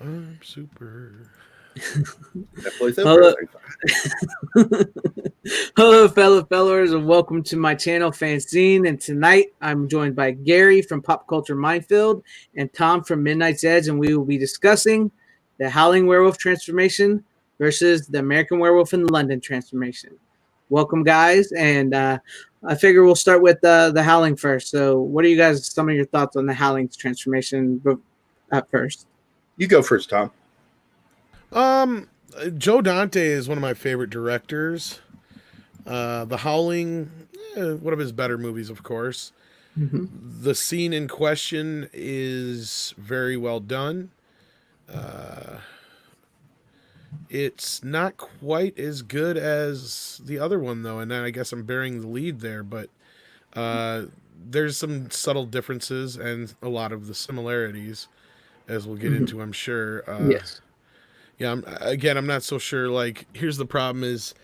I'm super. That plays out Hello, perfect. hello, fellow fellers, and welcome to my channel, FanZcene. And tonight, I'm joined by Gary from Pop Culture Minefield and Tom from Midnight's Edge, and we will be discussing the Howling Werewolf Transformation versus the American Werewolf in London Transformation. Welcome, guys, and I figure we'll start with the Howling first. So, what are you guys? Some of your thoughts on the Howling's transformation at first? You go first, Tom. Joe Dante is one of my favorite directors. The Howling, one of his better movies, of course. Mm-hmm. The scene in question is very well done. It's not quite as good as the other one, though, and I guess I'm bearing the lead there, but there's some subtle differences and a lot of the similarities, as we'll get into, I'm sure. Yes. Yeah, I'm not so sure. Like, here's the problem is,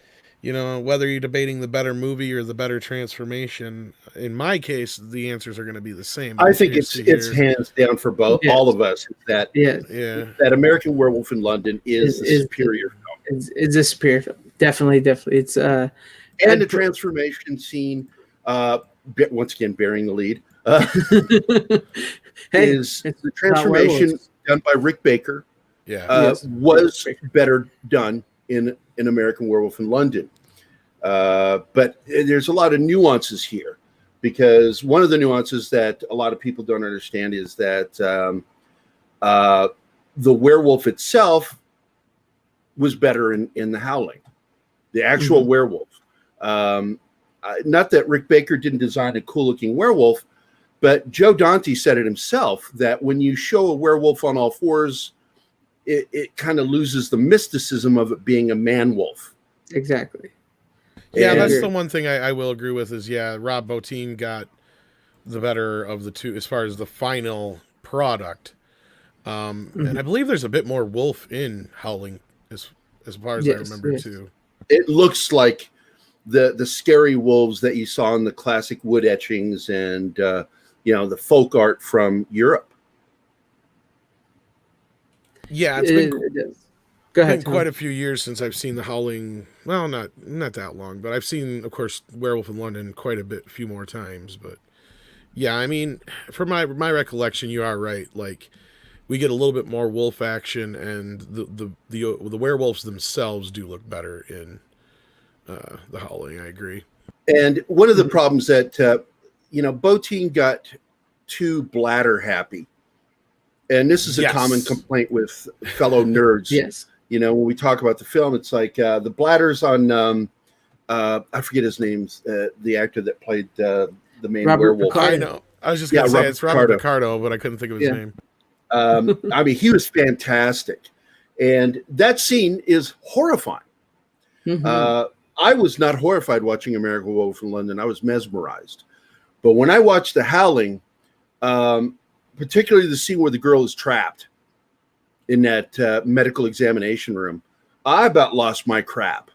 whether you're debating the better movie or the better transformation, in my case, the answers are going to be the same. I think it's hands down for both all of us that that American Werewolf in London is the superior film. It's a superior film. Definitely. It's and the transformation scene, once again bearing the lead, is the transformation done by Rick Baker. Was better done in American Werewolf in London. But there's a lot of nuances here, because one of the nuances that a lot of people don't understand is that the werewolf itself was better in the Howling, the actual werewolf. Not that Rick Baker didn't design a cool-looking werewolf, but Joe Dante said it himself, that when you show a werewolf on all fours, it kind of loses the mysticism of it being a man wolf. Exactly. Yeah, that's the one thing I will agree with is, Rob Bottin got the better of the two as far as the final product. And I believe there's a bit more wolf in Howling as far as I remember too. It looks like the scary wolves that you saw in the classic wood etchings and the folk art from Europe. Yeah, it's been quite a few years since I've seen the Howling. Well, not that long, but I've seen, of course, Werewolf in London quite a few more times. But yeah, I mean, from my recollection, you are right. Like, we get a little bit more wolf action, and the werewolves themselves do look better in the Howling. I agree. And one of the problems that Bottin got too bladder happy. And this is a common complaint with fellow nerds. Yes. When we talk about the film, it's like the bladders on, I forget his name, the actor that played the main werewolf. Picardo. I know. I was just going to say it's Robert Picardo, but I couldn't think of his name. I mean, he was fantastic. And that scene is horrifying. Mm-hmm. I was not horrified watching American Werewolf in London. I was mesmerized. But when I watched The Howling, particularly the scene where the girl is trapped in that medical examination room, I about lost my crap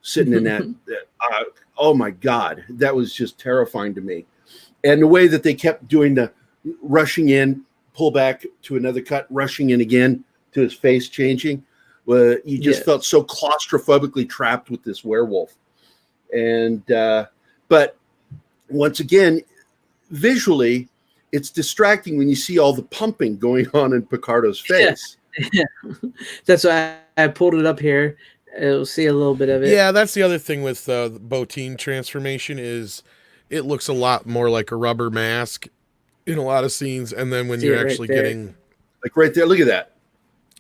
sitting in that. Oh my God, that was just terrifying to me. And the way that they kept doing the rushing in, pull back to another cut, rushing in again to his face changing, you just felt so claustrophobically trapped with this werewolf. And but once again, visually, it's distracting when you see all the pumping going on in Picardo's face. Yeah. That's why I pulled it up here. You'll see a little bit of it. Yeah, that's the other thing with the Bottin transformation is it looks a lot more like a rubber mask in a lot of scenes. And then when you're actually getting... Like right there, look at that.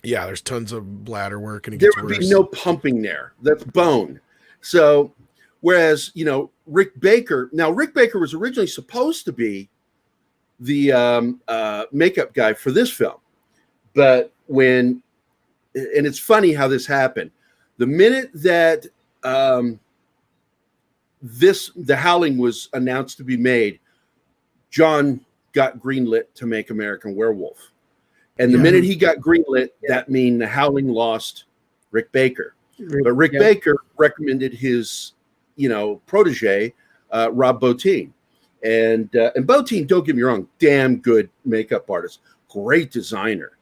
Yeah, there's tons of bladder work and it there gets would worse. Be no pumping there. That's bone. So, whereas, Rick Baker... Now, Rick Baker was originally supposed to be the makeup guy for this film, but and it's funny how this happened. The minute that the Howling was announced to be made, John got greenlit to make American Werewolf, and the minute he got greenlit, that mean the Howling lost Rick Baker. But Rick Baker recommended his protege, Rob Bottin. And Bottin, don't get me wrong, damn good makeup artist, great designer.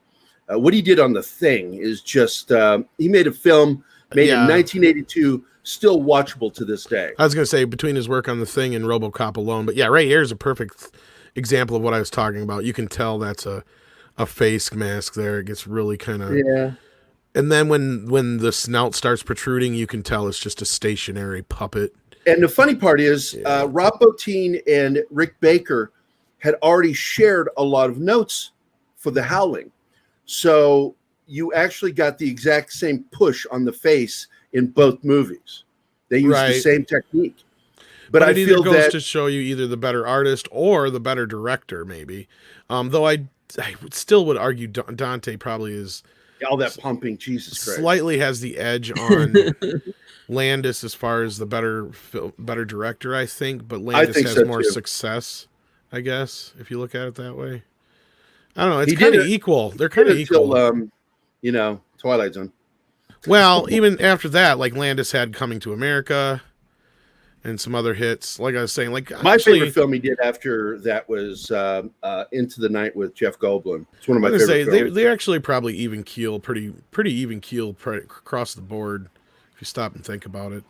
What he did on The Thing is just he made a film made in 1982, still watchable to this day. I was going to say between his work on The Thing and RoboCop alone, but yeah, right here is a perfect example of what I was talking about. You can tell that's a face mask there. It gets really kind of And then when the snout starts protruding, you can tell it's just a stationary puppet. And the funny part is, Rob Bottin and Rick Baker had already shared a lot of notes for The Howling. So you actually got the exact same push on the face in both movies. They used the same technique. But I feel that goes to show you either the better artist or the better director, maybe. Though I still would argue Dante probably is all that pumping, Jesus Christ, slightly has the edge on Landis as far as the better director, I think. But Landis has more success, I guess, if you look at it that way. I don't know. It's kind of equal. They're kind of equal. Twilight Zone. Well, even after that, like Landis had Coming to America and some other hits. Like I was saying, like my favorite film he did after that was Into the Night with Jeff Goldblum. It's one of my favorite films. They're actually probably even keel, pretty even keel across the board if you stop and think about it.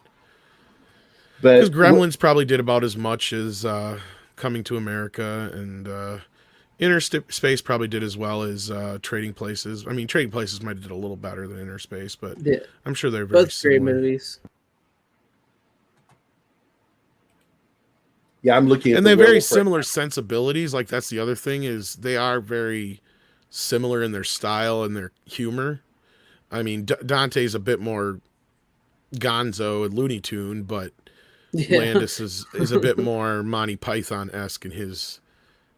Because Gremlins probably did about as much as Coming to America, and Inner Space probably did as well as Trading Places. I mean, Trading Places might have did a little better than Inner Space, but I'm sure they're very both great movies. Yeah, I'm looking at and they have very similar sensibilities. Like that's the other thing is they are very similar in their style and their humor. I mean, Dante's a bit more gonzo and Looney Tune, but Landis is a bit more Monty Python-esque in his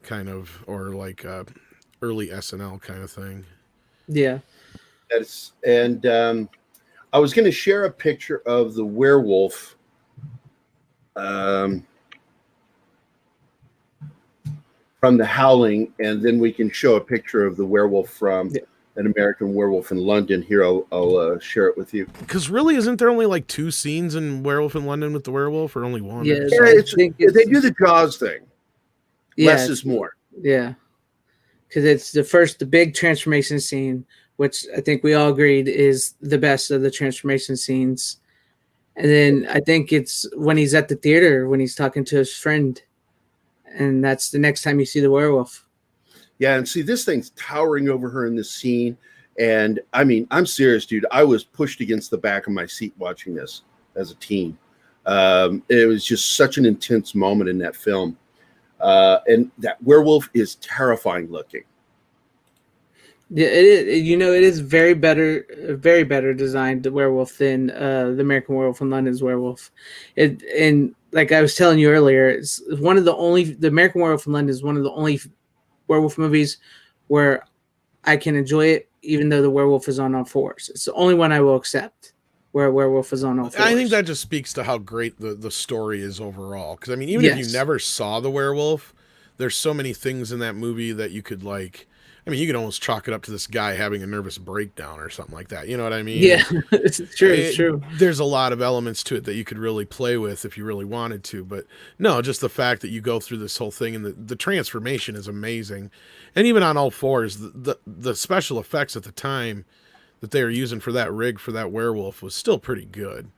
kind of, or like early SNL kind of thing. Yeah. I was going to share a picture of the werewolf from The Howling, and then we can show a picture of the werewolf from An American Werewolf in London. Here, I'll share it with you. Because really, isn't there only like 2 scenes in Werewolf in London with the werewolf, or only 1? Yeah, they do the Jaws thing. Less is more. Yeah, because it's the big transformation scene, which I think we all agreed is the best of the transformation scenes. And then I think it's when he's at the theater, when he's talking to his friend. And that's the next time you see the werewolf. Yeah, and see, this thing's towering over her in this scene. And, I mean, I'm serious, dude. I was pushed against the back of my seat watching this as a teen. It was just such an intense moment in that film. And that werewolf is terrifying looking. Yeah, it is very better designed, the werewolf, than the American Werewolf in London's werewolf. And like I was telling you earlier, it's one of the American Werewolf in London is one of the only werewolf movies where I can enjoy it, even though the werewolf is on all fours. It's the only one I will accept where a werewolf is on all fours. I think that just speaks to how great the story is overall. Because I mean, even if you never saw the werewolf, there's so many things in that movie that you could like. I mean, you could almost chalk it up to this guy having a nervous breakdown or something like that. You know what I mean? Yeah, it's true. It's true. There's a lot of elements to it that you could really play with if you really wanted to. But no, just the fact that you go through this whole thing and the transformation is amazing. And even on all fours, the special effects at the time that they were using for that rig for that werewolf was still pretty good.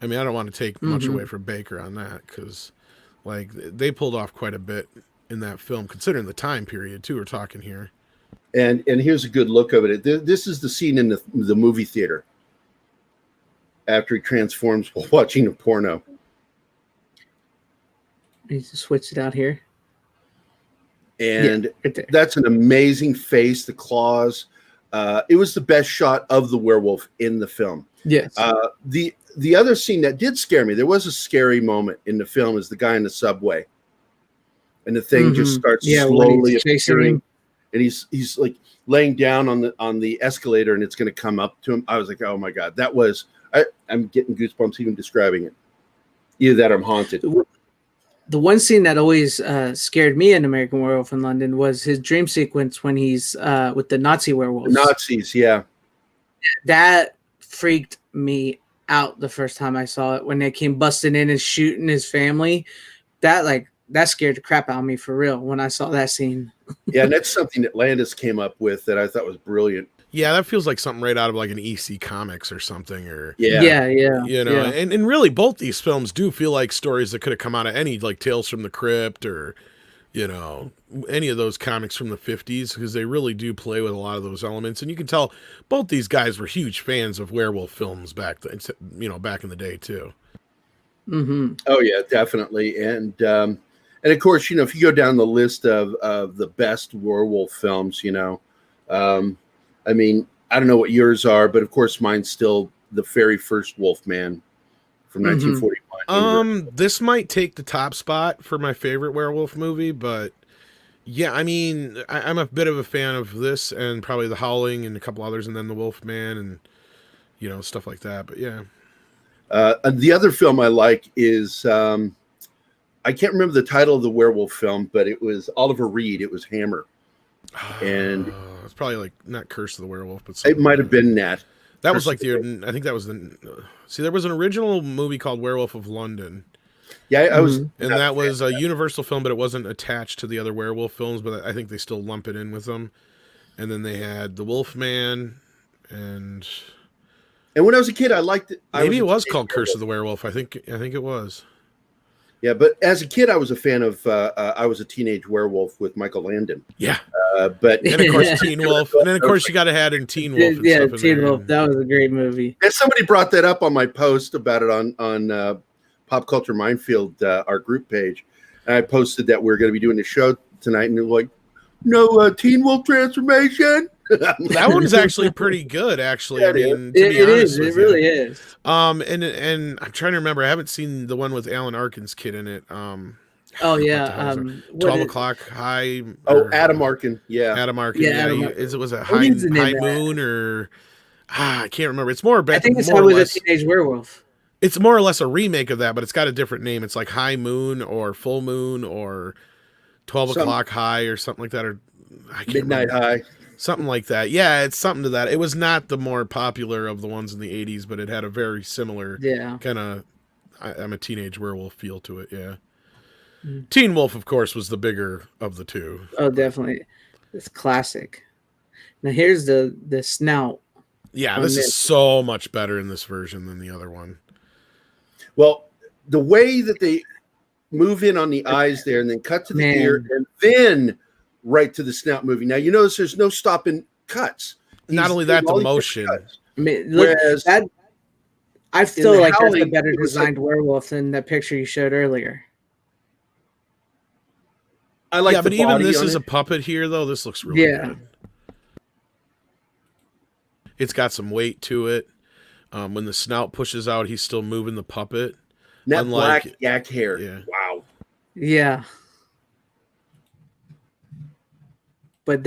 I mean, I don't want to take much away from Baker on that because like they pulled off quite a bit in that film, considering the time period too. We're talking here. And here's a good look of it. This is the scene in the movie theater after he transforms while watching a porno. You just switch it out here. And that's an amazing face, the claws. It was the best shot of the werewolf in the film. Yes. The other scene that did scare me, there was a scary moment in the film, is the guy in the subway. And the thing just starts slowly appearing. And he's like laying down on the escalator, and it's going to come up to him. I was like, oh my God, that was, I'm getting goosebumps even describing it. Either that or I'm haunted. The one scene that always scared me in American Werewolf in London was his dream sequence when he's with the Nazi werewolves. Nazis, yeah. That freaked me out the first time I saw it, when they came busting in and shooting his family. That scared the crap out of me for real when I saw that scene. Yeah, and that's something that Landis came up with that I thought was brilliant. Yeah, that feels like something right out of like an EC Comics or something, or yeah. you know, and really both these films do feel like stories that could have come out of any like Tales from the Crypt or you know any of those comics from the 50s, because they really do play with a lot of those elements, and you can tell both these guys were huge fans of werewolf films back then, you know, back in the day too. Mm-hmm. Oh yeah, definitely, and of course, you know, if you go down the list of the best werewolf films, you know. I mean, I don't know what yours are, but of course mine's still the very first Wolfman from 1941. This might take the top spot for my favorite werewolf movie, but yeah, I mean, I'm a bit of a fan of this and probably the Howling and a couple others, and then the Wolfman and you know stuff like that. But yeah, the other film I like is I can't remember the title of the werewolf film, but it was Oliver Reed. It was Hammer, and it's probably like not Curse of the Werewolf, but it might have been that. That was like I think that was the. See, there was an original movie called Werewolf of London. Yeah, I was, and that was a Universal film, but it wasn't attached to the other werewolf films. But I think they still lump it in with them. And then they had the Wolfman, and when I was a kid, I liked it. Maybe it was called Curse of the Werewolf. I think it was. Yeah, but as a kid, I was a fan of. I was a teenage werewolf with Michael Landon. Yeah, but and of course Teen Wolf, and then of course you got to add in Teen Wolf. And yeah, stuff Teen Wolf. That was a great movie. And somebody brought that up on my post about it on Pop Culture Minefield, our group page. And I posted that we are going to be doing the show tonight, and they're like, "No, Teen Wolf Transformation." That one's actually pretty good, actually. Yeah, I mean, it is. It really is. And I'm trying to remember. I haven't seen the one with Alan Arkin's kid in it. Oh yeah, 12 o'clock high. Adam Arkin. Yeah, Adam Arkin. Yeah, was it High Moon or I can't remember. It's more. I think it's always a Teenage Werewolf. It's more or less a remake of that, but it's got a different name. It's like High Moon or Full Moon or 12 o'clock high or something like that, or Midnight High. Something like that. Yeah, it's something to that. It was not the more popular of the ones in the 80s, but it had a very similar kind of I'm a teenage werewolf feel to it, yeah. Teen Wolf, of course, was the bigger of the two. Oh, definitely. It's classic. Now here's the snout. Yeah, this is so much better in this version than the other one. Well, the way that they move in on the eyes there and then cut to the ear and then right to the snout movie. Now, you notice there's no stopping cuts. Not only that, the motion. I mean, look, I feel like that's a better designed werewolf than that picture you showed earlier. I like but even this is a puppet here, though. This looks really good. It's got some weight to it. When the snout pushes out, he's still moving the puppet. That black yak hair. Yeah. Wow. Yeah. But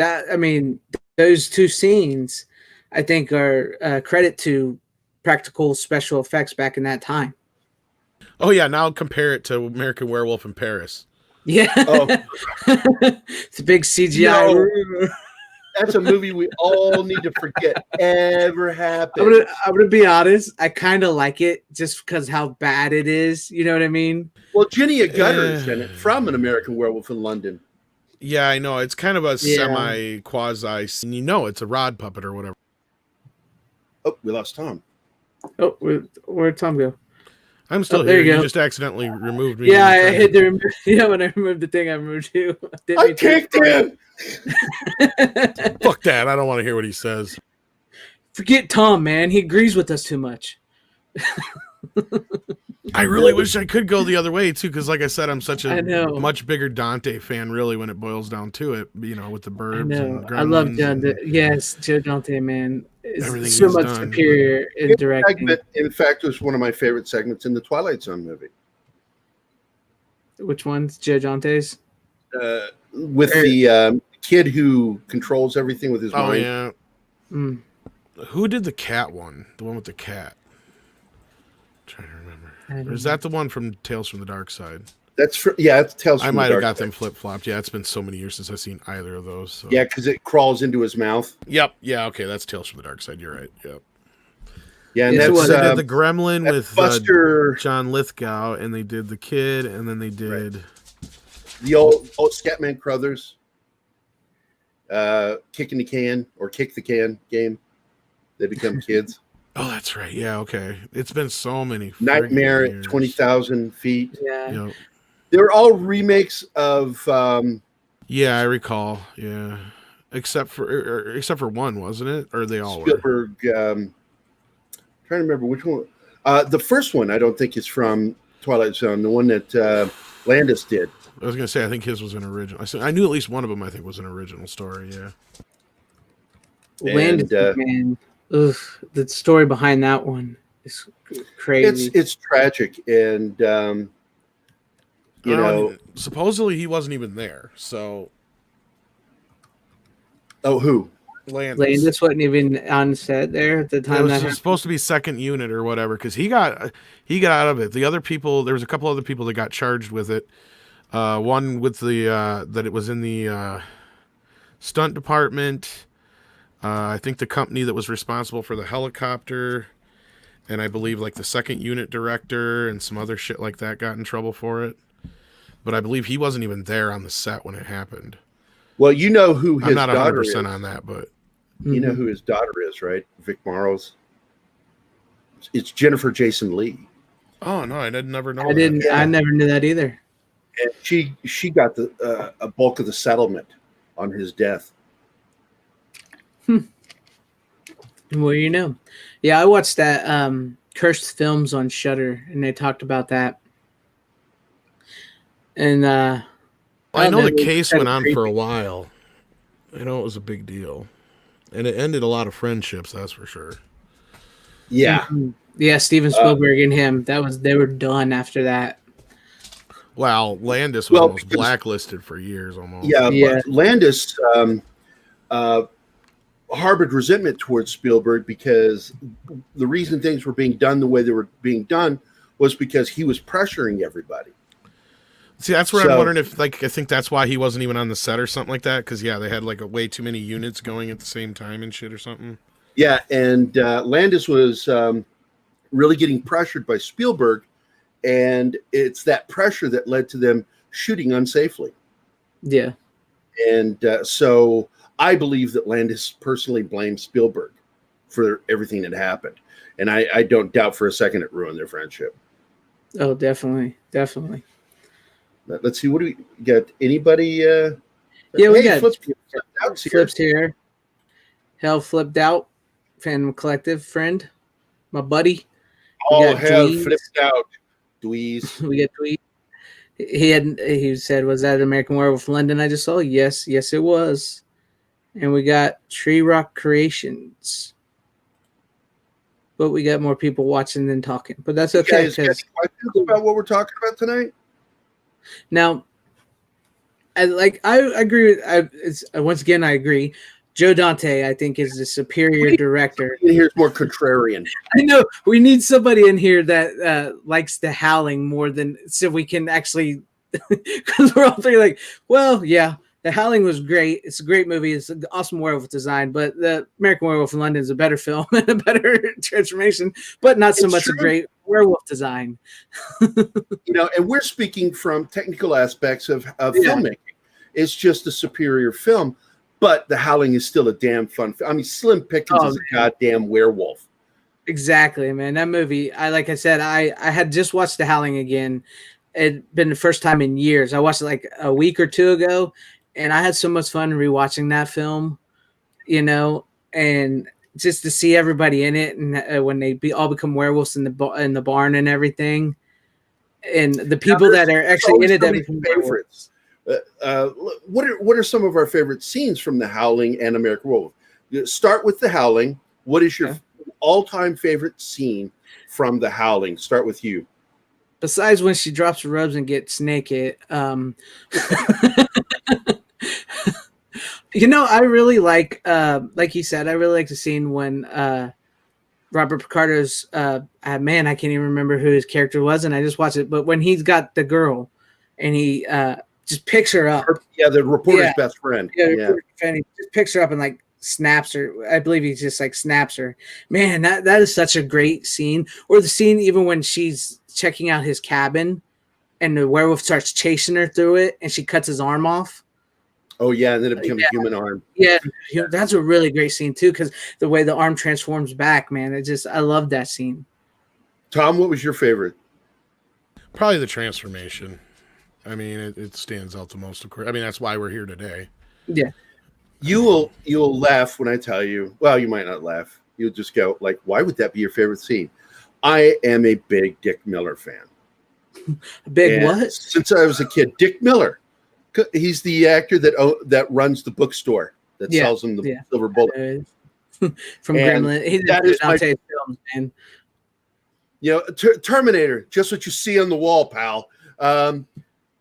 those two scenes, I think, are credit to practical special effects back in that time. Oh, yeah. Now compare it to American Werewolf in Paris. Yeah. Oh. It's a big CGI. No, that's a movie we all need to forget ever happened. I'm gonna be honest. I kind of like it just because how bad it is. You know what I mean? Well, Ginny Gutter is in it from An American Werewolf in London. Yeah, I know. It's kind of a semi-quasi, and it's a rod puppet or whatever. Oh, we lost Tom. Oh, where'd Tom go? I'm still here. You just accidentally removed me. Yeah, I hit the remove. Yeah, when I removed the thing, I removed you. I kicked him. Fuck that. I don't want to hear what he says. Forget Tom, man. He agrees with us too much. I really wish I could go the other way too, because like I said, I'm such a much bigger Dante fan, really, when it boils down to it. With the birds. And I love Dante. Yes, Joe Dante, man, is so much superior in directing. In fact, it was one of my favorite segments in the Twilight Zone movie. Which one's Joe Dante's? With the kid who controls everything with his mind. Oh yeah. Mm. Who did the cat one? The one with the cat. I'm trying to remember. Or is that the one from Tales from the Dark Side? It's Tales from the Dark Side. I might have got them flip-flopped. Yeah, it's been so many years since I've seen either of those. So. Yeah, because it crawls into his mouth. Yep. Yeah, okay, that's Tales from the Dark Side. You're right. Yep. Yeah, and they did the Gremlin with John Lithgow, and they did the kid, and then they did the old Scatman Crothers. kicking the can or kick the can game. They become kids. Oh, that's right. Yeah, okay. It's been so many Nightmare years. at 20,000 feet. Yeah. You know, They're all remakes of. yeah, I recall. Yeah, except for one, wasn't it? Or they all Spielberg. Trying to remember which one. The first one I don't think is from Twilight Zone. The one that Landis did. I was gonna say I think his was an original. I knew at least one of them. I think was an original story. Yeah. Landis, man, ugh, the story behind that one is crazy. It's tragic, and you know, supposedly he wasn't even there. So, oh, who? Landis wasn't even on set there at the time. It was supposed to be second unit or whatever because he got out of it. The other people, there was a couple other people that got charged with it. One with the that it was in the stunt department. I think the company that was responsible for the helicopter, and I believe like the second unit director and some other shit like that got in trouble for it. But I believe he wasn't even there on the set when it happened. Well, you know who his I'm not daughter 100% is. on that, but you know who his daughter is, right? Vic Morrow's. It's Jennifer Jason Leigh. Oh no, I didn't never know. I never knew that either. And she got the a bulk of the settlement on his death. Well, you know, yeah, I watched that Cursed Films on Shudder, and they talked about that. And I know the case went on for a while. I know it was a big deal, and it ended a lot of friendships. That's for sure. Yeah, yeah. Steven Spielberg and him. They were done after that. Wow, Landis was almost blacklisted for years, almost. Yeah. But Landis harbored resentment towards Spielberg because the reason things were being done the way they were being done was because he was pressuring everybody. See, that's where I'm wondering if, like, I think that's why he wasn't even on the set or something like that. Because they had like way too many units going at the same time and shit or something. Yeah, and Landis was really getting pressured by Spielberg, and it's that pressure that led to them shooting unsafely. Yeah, and so I believe that Landis personally blames Spielberg for everything that happened, and I don't doubt for a second it ruined their friendship. Oh, definitely. Let's see, what do we got? Anybody? Yeah, we got flips here. Hell flipped out. Fan Collective friend, my buddy. Oh, hell flipped out. Dweez. We got Dweez. He said, "Was that American Werewolf London I just saw?" Yes, it was. And we got Tree Rock Creations. But we got more people watching than talking. But that's okay. You guys got any questions about what we're talking about tonight? Now, I agree with. Once again, I agree. Joe Dante, I think, is the superior director. Here's more contrarian. I know we need somebody in here that likes the Howling more than so we can actually, because we're all three like, well, yeah, the Howling was great. It's a great movie. It's an awesome werewolf design, but the American Werewolf in London is a better film and a better transformation, but not so much a great werewolf design. And we're speaking from technical aspects of filmmaking. It's just a superior film. But The Howling is still a damn fun film. I mean, Slim Pickens is a goddamn werewolf. Exactly, man. That movie, like I said, I had just watched The Howling again. It'd been the first time in years. I watched it like a week or two ago, and I had so much fun rewatching that film, and just to see everybody in it, and when they all become werewolves in the barn and everything, and the people that are actually in it that become favorites. What are some of our favorite scenes from The Howling and American Werewolf? Start with The Howling. What is your all-time favorite scene from The Howling? Start with you. Besides when she drops her robes and gets naked, I really like you said, I really like the scene when Robert Picardo's man, I can't even remember who his character was, and I just watched it, but when he's got the girl and he just picks her up. The reporter's best friend. Yeah. He just picks her up and like snaps her. I believe he just like snaps her. Man, that is such a great scene. Or the scene even when she's checking out his cabin and the werewolf starts chasing her through it and she cuts his arm off. Oh yeah, and then it becomes a human arm. Yeah, that's a really great scene too, because the way the arm transforms back, man, I love that scene. Tom, what was your favorite? Probably the transformation. I mean, it stands out the most. Of course, I mean that's why we're here today. Yeah, You'll laugh when I tell you. Well, you might not laugh. You'll just go like, "Why would that be your favorite scene?" I am a big Dick Miller fan. Big what? Since I was a kid, Dick Miller. He's the actor that runs the bookstore that sells him the Silver Bullet. From Gremlin. He did Dante's films, man. You know, Terminator, just what you see on the wall, pal. I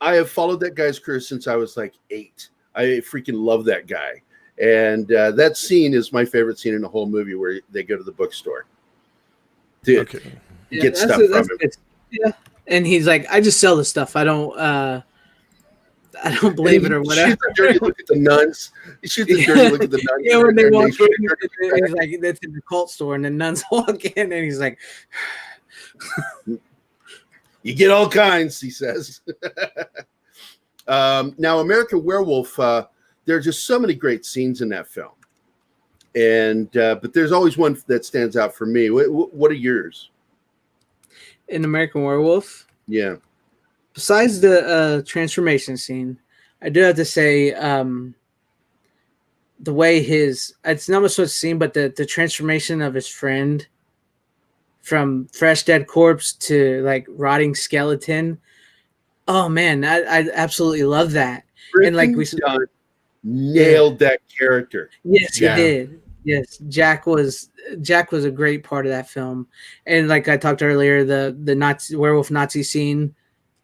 have followed that guy's career since I was like 8. I freaking love that guy. And that scene is my favorite scene in the whole movie where they go to the bookstore to get stuff from him. Yeah. And he's like, I just sell the stuff. I don't believe it or whatever. He shoots a dirty look at the nuns. He shoots a dirty look at the nuns. Yeah, when they walk in, he's like, that's in the cult store, and the nuns walk in, and he's like, you get all kinds, he says. Now, American Werewolf, there are just so many great scenes in that film. And but there's always one that stands out for me. What are yours? In American Werewolf? Yeah. Besides the transformation scene, I do have to say the way it's not much of a scene, but the transformation of his friend from fresh dead corpse to like rotting skeleton. Oh man, I absolutely love that. And like we nailed that character. Yes, he did. Yes, Jack was a great part of that film. And like I talked earlier, the Nazi werewolf Nazi scene.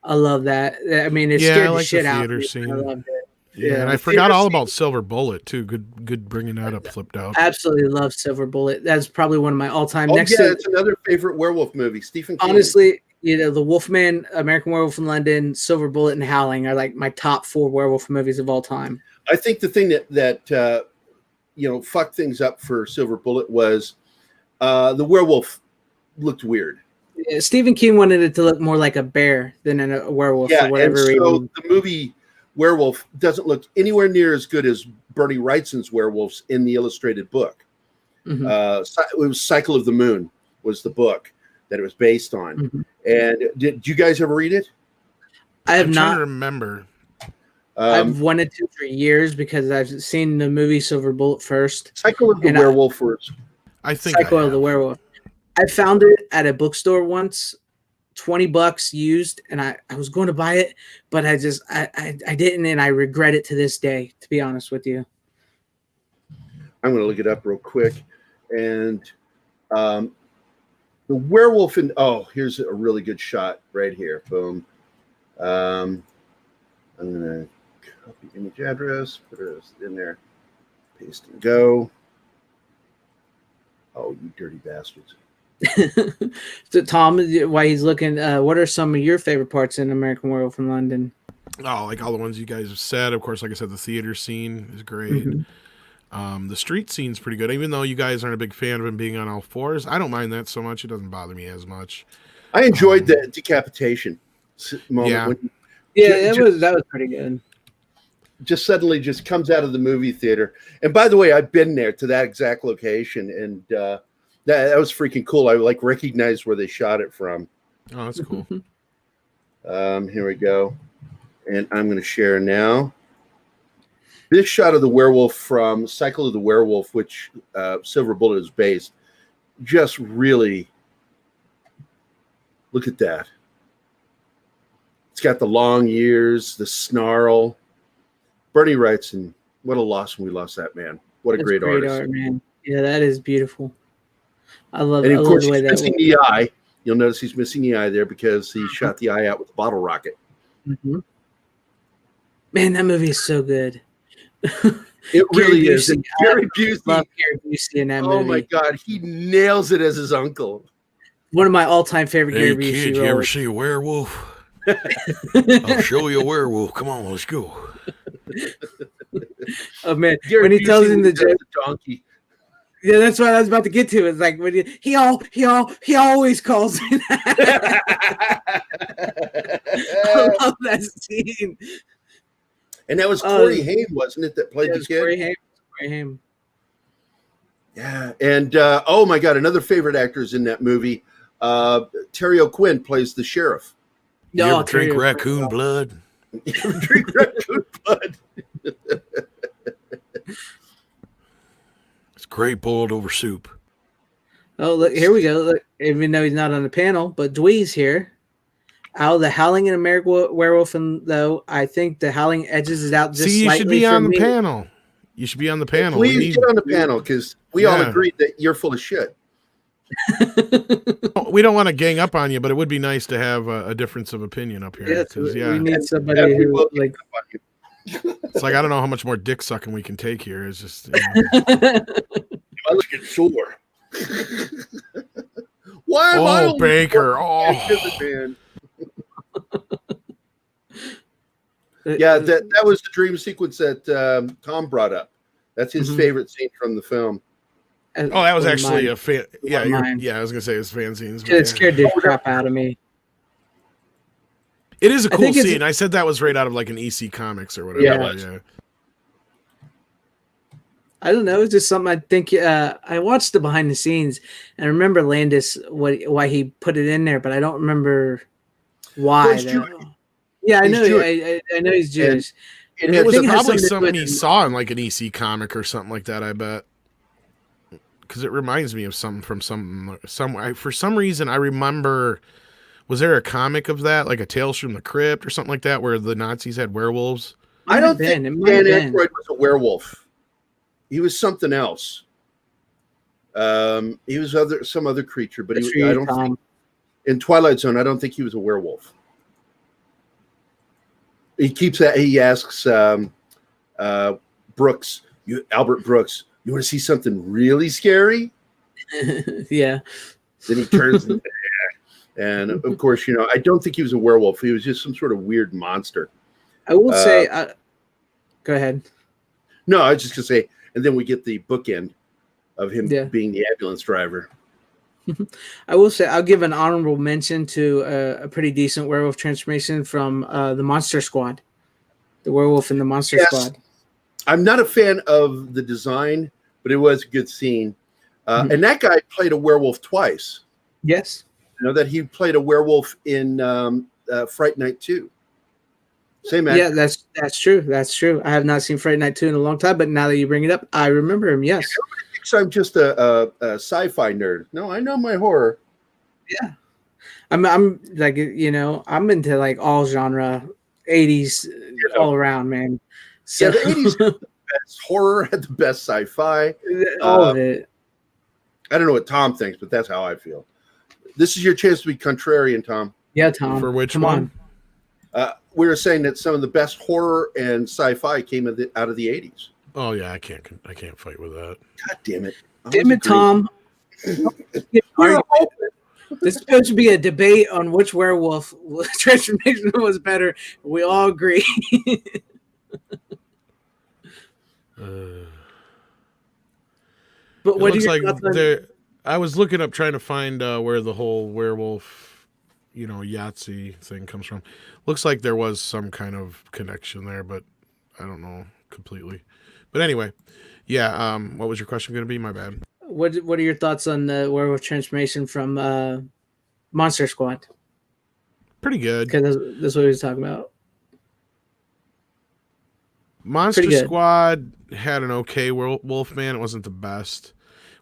I love that. I mean, it scared the shit out of me. Scene. I loved it. Yeah, and I forgot all about Silver Bullet too. Good bringing that up. Flipped out. Absolutely love Silver Bullet. That's probably one of my all-time. It's another favorite werewolf movie. Stephen King. Honestly, the Wolfman, American Werewolf in London, Silver Bullet, and Howling are like my top 4 werewolf movies of all time. I think the thing that fucked things up for Silver Bullet was the werewolf looked weird. Stephen King wanted it to look more like a bear than a werewolf for whatever reason. So the movie Werewolf doesn't look anywhere near as good as Bernie Wrightson's Werewolves in the illustrated book. Mm-hmm. It was Cycle of the Moon was the book that it was based on. Mm-hmm. And did you guys ever read it? I have not. Remember. I've wanted to for years because I've seen the movie Silver Bullet first. Cycle of the Werewolf first. I think Cycle of the Werewolf. I found it at a bookstore once, $20 used, and I was going to buy it, but I didn't, and I regret it to this day, to be honest with you. I'm going to look it up real quick. And the werewolf here's a really good shot right here. Boom. I'm going to copy image address, put it in there, paste and go. Oh, you dirty bastards. So Tom, while he's looking, what are some of your favorite parts in American Werewolf in London? Oh, like all the ones you guys have said. Of course, like I said, the theater scene is great. Mm-hmm. The street scene's pretty good. Even though you guys aren't a big fan of him being on all fours, I don't mind that so much. It doesn't bother me as much. I enjoyed the decapitation moment. That was pretty good. Just suddenly just comes out of the movie theater. And by the way, I've been there to that exact location, and that was freaking cool. I recognized where they shot it from. Oh, that's cool. Here we go. And I'm going to share now. This shot of the werewolf from Cycle of the Werewolf, which Silver Bullet is based, just really look at that. It's got the long ears, the snarl. Bernie Wrightson, what a loss when we lost that man. What a great artist. Art, man. Yeah, that is beautiful. I love it. And of course, he's missing the eye. You'll notice he's missing the eye there because he shot the eye out with a bottle rocket. Mm-hmm. Man, that movie is so good. It really is. And Gary Busey. I love Gary Busey in that movie. Oh my God, he nails it as his uncle. One of my all-time favorite Gary Busey kid, roles. You ever see a werewolf? I'll show you a werewolf. Come on, let's go. Oh man, Gary when he Busey tells him the donkey. Yeah, that's what I was about to get to. It's like when he always calls me that. I love that scene. And that was Corey Haim, wasn't it, that played the kid? Corey Haim. Yeah. And oh my God, another favorite actor is in that movie. Terry O'Quinn plays the sheriff. You ever drink raccoon blood? You ever drink raccoon blood? It's great boiled over soup. Oh, look, here we go. Look, even though he's not on the panel, but Dwee's here. Out of the Howling in American Werewolf, and though I think the Howling edges it out just slightly. See, you should be on the panel. You should be on the panel. Please get on the panel because we all agreed that you're full of shit. We don't want to gang up on you, but it would be nice to have a difference of opinion up here. We need somebody who like. It's like I don't know how much more dick sucking we can take here. It's just. I look at sore. Why am I Baker? Oh, yeah, that was the dream sequence that Tom brought up. That's his favorite scene from the film. Oh, that was actually a fan. Yeah, I was gonna say it was fan scenes. It scared the crap out of me. It is a cool scene. I said that was right out of like an EC Comics or whatever. Yeah. I don't know. It's just something I think. I watched the behind the scenes and I remember Landis why he put it in there, but I don't remember why. Yeah, I know. I know he's Jewish. And it was probably something he saw in like an EC comic or something like that. I bet. Because it reminds me of something from some. For some reason, I remember. Was there a comic of that, like a Tales from the Crypt or something like that, where the Nazis had werewolves? I don't think Dan Aykroyd was a werewolf. He was something else. He was some other creature, but I don't think in Twilight Zone. I don't think he was a werewolf. He asks Brooks, Albert Brooks, you want to see something really scary? Yeah. Then he turns, and of course, I don't think he was a werewolf. He was just some sort of weird monster. I will say, go ahead. No, I was just gonna say, and then we get the bookend of him being the ambulance driver. I will say I'll give an honorable mention to a pretty decent werewolf transformation from the Monster Squad, the werewolf in the Monster Squad. I'm not a fan of the design, but it was a good scene. And that guy played a werewolf twice. Yes, that he played a werewolf in Fright Night 2. Same actor. Yeah, that's true. That's true. I have not seen Fright Night 2 in a long time, but now that you bring it up, I remember him. Yes. Everybody thinks I'm just a sci-fi nerd. No, I know my horror. Yeah, I'm like I'm into like all genre, 80s all around, man. So, yeah, the 80s had the best horror, had the best sci-fi, all of it. I don't know what Tom thinks, but that's how I feel. This is your chance to be contrarian, Tom. Yeah, Tom. For which one? We were saying that some of the best horror and sci-fi came out of the 80s. Oh yeah, I can't fight with that. God damn it! Damn it, Tom. This is supposed to be a debate on which werewolf transformation was better. We all agree. But what do you like? I was looking up trying to find where the whole werewolf, Yahtzee thing comes from. Looks like there was some kind of connection there, but I don't know completely. But anyway, yeah. What was your question going to be? My bad. What are your thoughts on the werewolf transformation from Monster Squad? Pretty good. Because that's what he was talking about. Monster Squad had an okay Wolfman. It wasn't the best.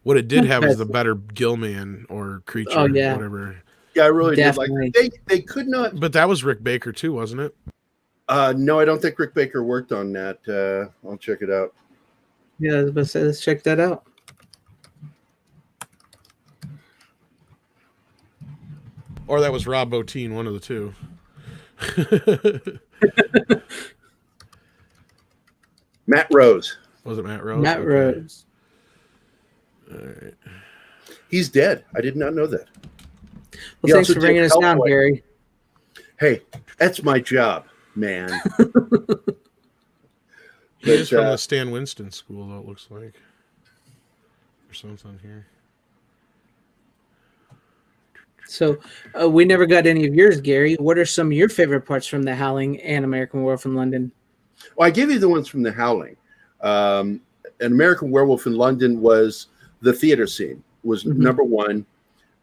What it did have is the better Gillman or creature, whatever. Yeah, I really did like it. They could not. But that was Rick Baker too, wasn't it? No, I don't think Rick Baker worked on that. I'll check it out. Yeah, I was about to say, let's check that out. Or that was Rob Bottin, one of the two. Matt Rose. Was it Matt Rose? Matt Rose. All right. He's dead. I did not know that. Well, thanks for bringing us down, Gary. Hey, that's my job, man. He's from the Stan Winston School, though, it looks like. Or something here. So we never got any of yours, Gary. What are some of your favorite parts from The Howling and American Werewolf in London? Well, I gave you the ones from the Howling. An American Werewolf in London was the theater scene, was number one.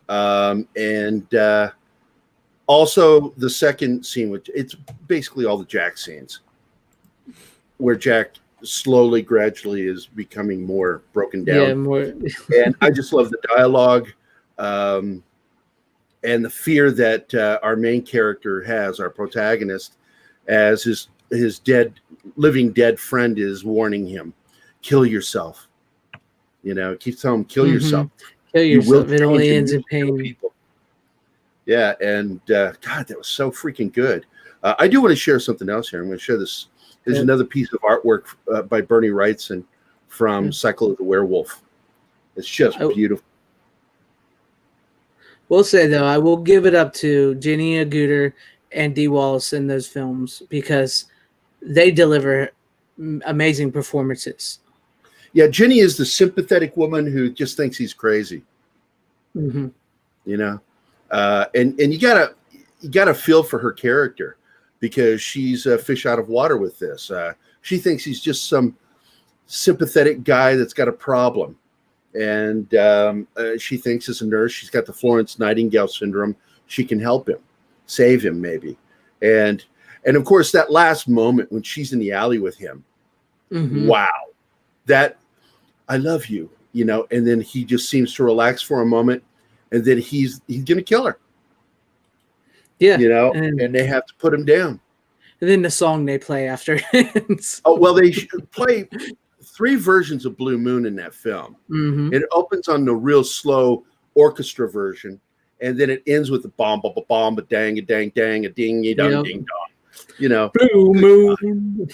And also the second scene, which it's basically all the Jack scenes, where Jack slowly, gradually is becoming more broken down. Yeah, more. And I just love the dialogue and the fear that our main character has, our protagonist, as his living dead friend is warning him, kill yourself. Keeps telling him, kill yourself. Kill yourself. It only ends in pain. People. Yeah, and God, that was so freaking good. I do want to share something else here. I'm going to share this. There's another piece of artwork by Bernie Wrightson from Cycle of the Werewolf. It's just beautiful. We'll say, though, I will give it up to Jenny Agutter and Dee Wallace in those films because they deliver amazing performances. Yeah, Jenny is the sympathetic woman who just thinks he's crazy. And you gotta feel for her character because she's a fish out of water with this. She thinks he's just some sympathetic guy that's got a problem, and she thinks as a nurse she's got the Florence Nightingale syndrome. She can help him, save him, maybe. And of course that last moment when she's in the alley with him, wow, that I love you, and then he just seems to relax for a moment, and then he's gonna kill her. Yeah, and they have to put him down. And then the song they play after. Oh well, they play 3 versions of Blue Moon in that film. It opens on the real slow orchestra version, and then it ends with the bomb, bomb, bomb, a dang, a dang, dang, a ding, a dong, ding, dong. Blue Moon.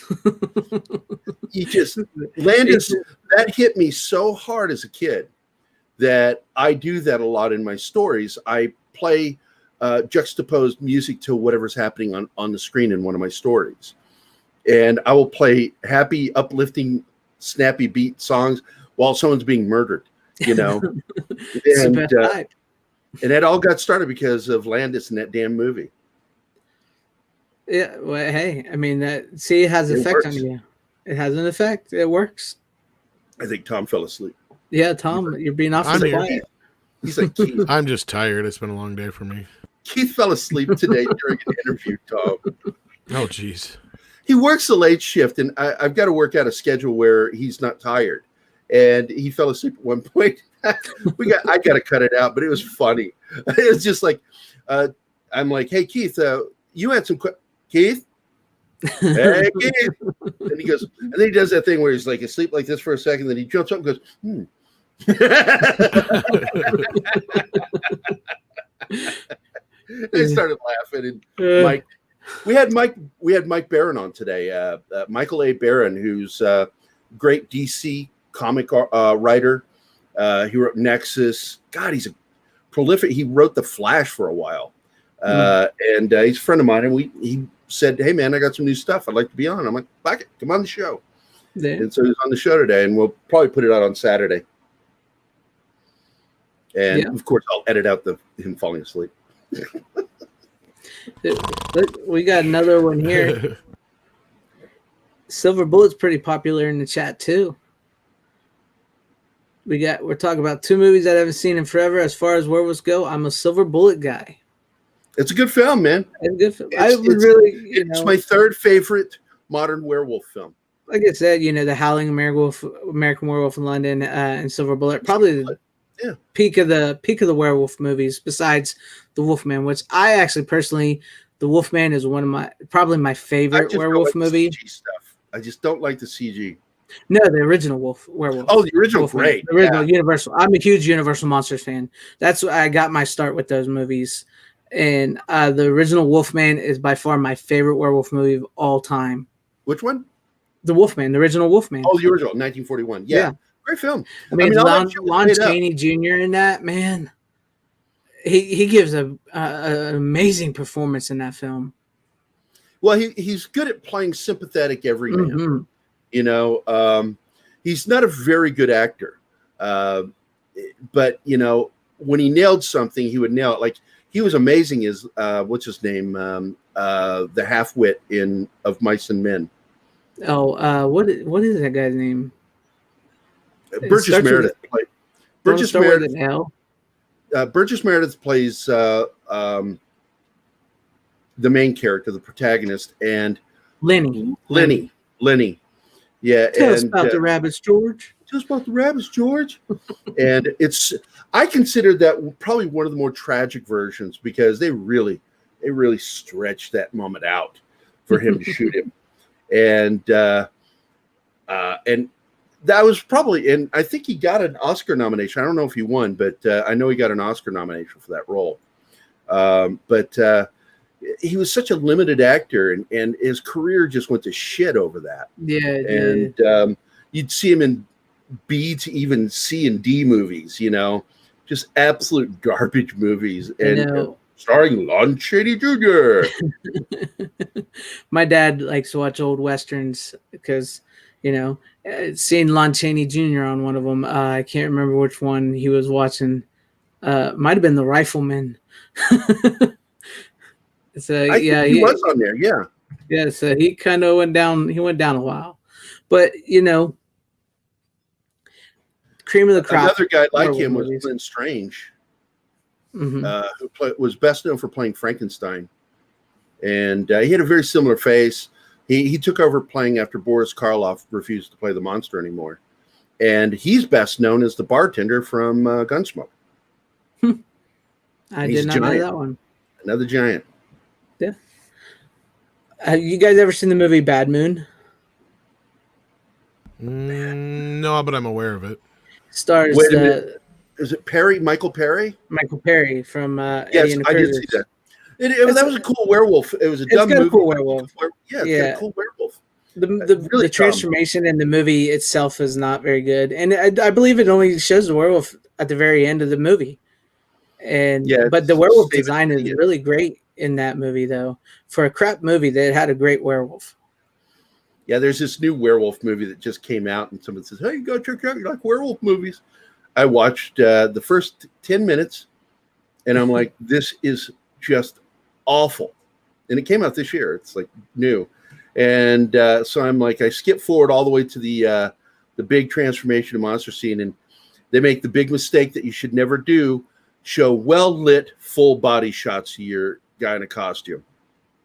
Landis, that hit me so hard as a kid that I do that a lot in my stories. I play juxtaposed music to whatever's happening on the screen in one of my stories. And I will play happy, uplifting, snappy beat songs while someone's being murdered, and that all got started because of Landis in that damn movie. Yeah, well, hey, I mean, it has an effect on you. It has an effect. It works. I think Tom fell asleep. Yeah, Tom, you're being awfully quiet. He's like, Keith. I'm just tired. It's been a long day for me. Keith fell asleep today during an interview, Tom. Oh, geez. He works a late shift, and I've got to work out a schedule where he's not tired. And he fell asleep at one point. I got to cut it out, but it was funny. It was just like, I'm like, hey, Keith, you had some Keith? Hey, Keith. And he goes, and then he does that thing where he's like asleep like this for a second, then he jumps up and goes, I started laughing, and Mike. We had Mike Barron on today. Michael A. Barron, who's a great DC comic writer. He wrote Nexus. God, he's a prolific. He wrote The Flash for a while, and he's a friend of mine. And he said, "Hey, man, I got some new stuff. I'd like to be on." I'm like, "Fuck it, come on the show." Yeah. And so he's on the show today, and we'll probably put it out on Saturday. And of course, I'll edit out him falling asleep. Look, we got another one here. Silver Bullet's pretty popular in the chat too. We're talking about 2 movies that I haven't seen in forever. As far as werewolves go, I'm a Silver Bullet guy. It's a good film, man. It's a good film. It's my 3rd favorite modern werewolf film. Like I said, the Howling, American Werewolf in London, and Silver Bullet, probably the peak of the werewolf movies, besides the Wolfman, which I actually personally, the Wolfman is probably my favorite werewolf movie. CG stuff. I just don't like the CG. No, the original werewolf. Oh, the original, Wolfman. great. The original Universal. I'm a huge Universal Monsters fan. That's why I got my start with those movies. And the original Wolfman is by far my favorite werewolf movie of all time. Which one? The Wolfman, the original Wolfman. Oh, the original, 1941. Yeah. Great film. I mean Lon Chaney Jr. in that, man. He gives an amazing performance in that film. Well, he's good at playing sympathetic everyman. He's not a very good actor, but when he nailed something, he would nail it. Like he was amazing as what's his name, the half-wit of Mice and Men. Oh, what is that guy's name? Burgess Meredith. Burgess Meredith. Burgess Meredith plays the main character, the protagonist, and Lenny. Yeah. Tell us about the rabbits, George. Tell us about the rabbits, George. And I consider that probably one of the more tragic versions because they really stretched that moment out for him to shoot him. And that was probably, and I think he got an Oscar nomination. I don't know if he won, but I know he got an Oscar nomination for that role. But he was such a limited actor, and his career just went to shit over that. Yeah. And you'd see him in B to even C and D movies, just absolute garbage movies. And starring Lon Chaney Jr. My dad likes to watch old Westerns because, seeing Lon Chaney Jr. on one of them, I can't remember which one he was watching. Might have been The Rifleman. So he was on there. Yeah. So he kind of went down. He went down a while, but cream of the crop. Another guy like him was Glenn Strange, who was best known for playing Frankenstein, and he had a very similar face. He took over playing after Boris Karloff refused to play the monster anymore, and he's best known as the bartender from Gunsmoke. I did not know that one. Another giant. Yeah. Have you guys ever seen the movie Bad Moon? No, but I'm aware of it. Stars. Wait a minute. Is it Perry? Michael Perry? Michael Perry from yes, I did see that. That was a cool werewolf. It was a dumb movie. Cool werewolf. Yeah, cool werewolf. The transformation in the movie itself is not very good, and I believe it only shows the werewolf at the very end of the movie. But the werewolf design is really great in that movie, though. For a crap movie, that had a great werewolf. Yeah, there's this new werewolf movie that just came out, and someone says, "Hey, you go check it out. You like werewolf movies?" I watched the first 10 minutes, and I'm like, "This is just awful." And it came out this year. It's like new, and so I'm like, I skip forward all the way to the big transformation of monster scene, and they make the big mistake that you should never do: show well lit, full body shots of your guy in a costume.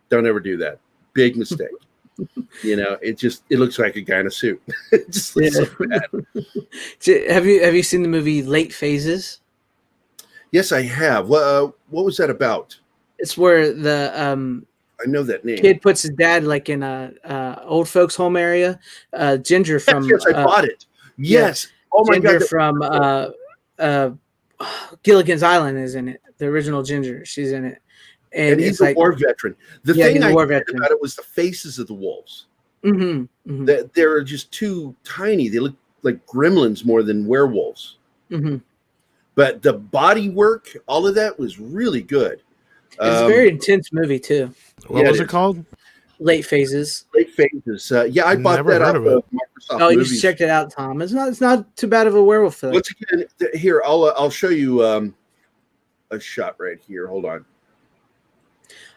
Don't ever do that. Big mistake. It looks like a guy in a suit. It just looks so bad. Have you seen the movie Late Phases? Yes, I have. What was that about? It's where the I know that name. Kid puts his dad like in a old folks home area. Ginger from yes, I bought it. Yes. Oh my Ginger God. From Gilligan's Island is in it. The original Ginger, she's in it. And he's a war veteran. The thing I liked about it was the faces of the wolves. They're just too tiny. They look like gremlins more than werewolves. But the body work, all of that was really good. It's a very intense movie too. What was it called? Late Phases. Late Phases. I bought that off of Microsoft. Oh, you Movies. just checked it out, Tom. It's not too bad of a werewolf film. Once again, here I'll show you a shot right here. Hold on.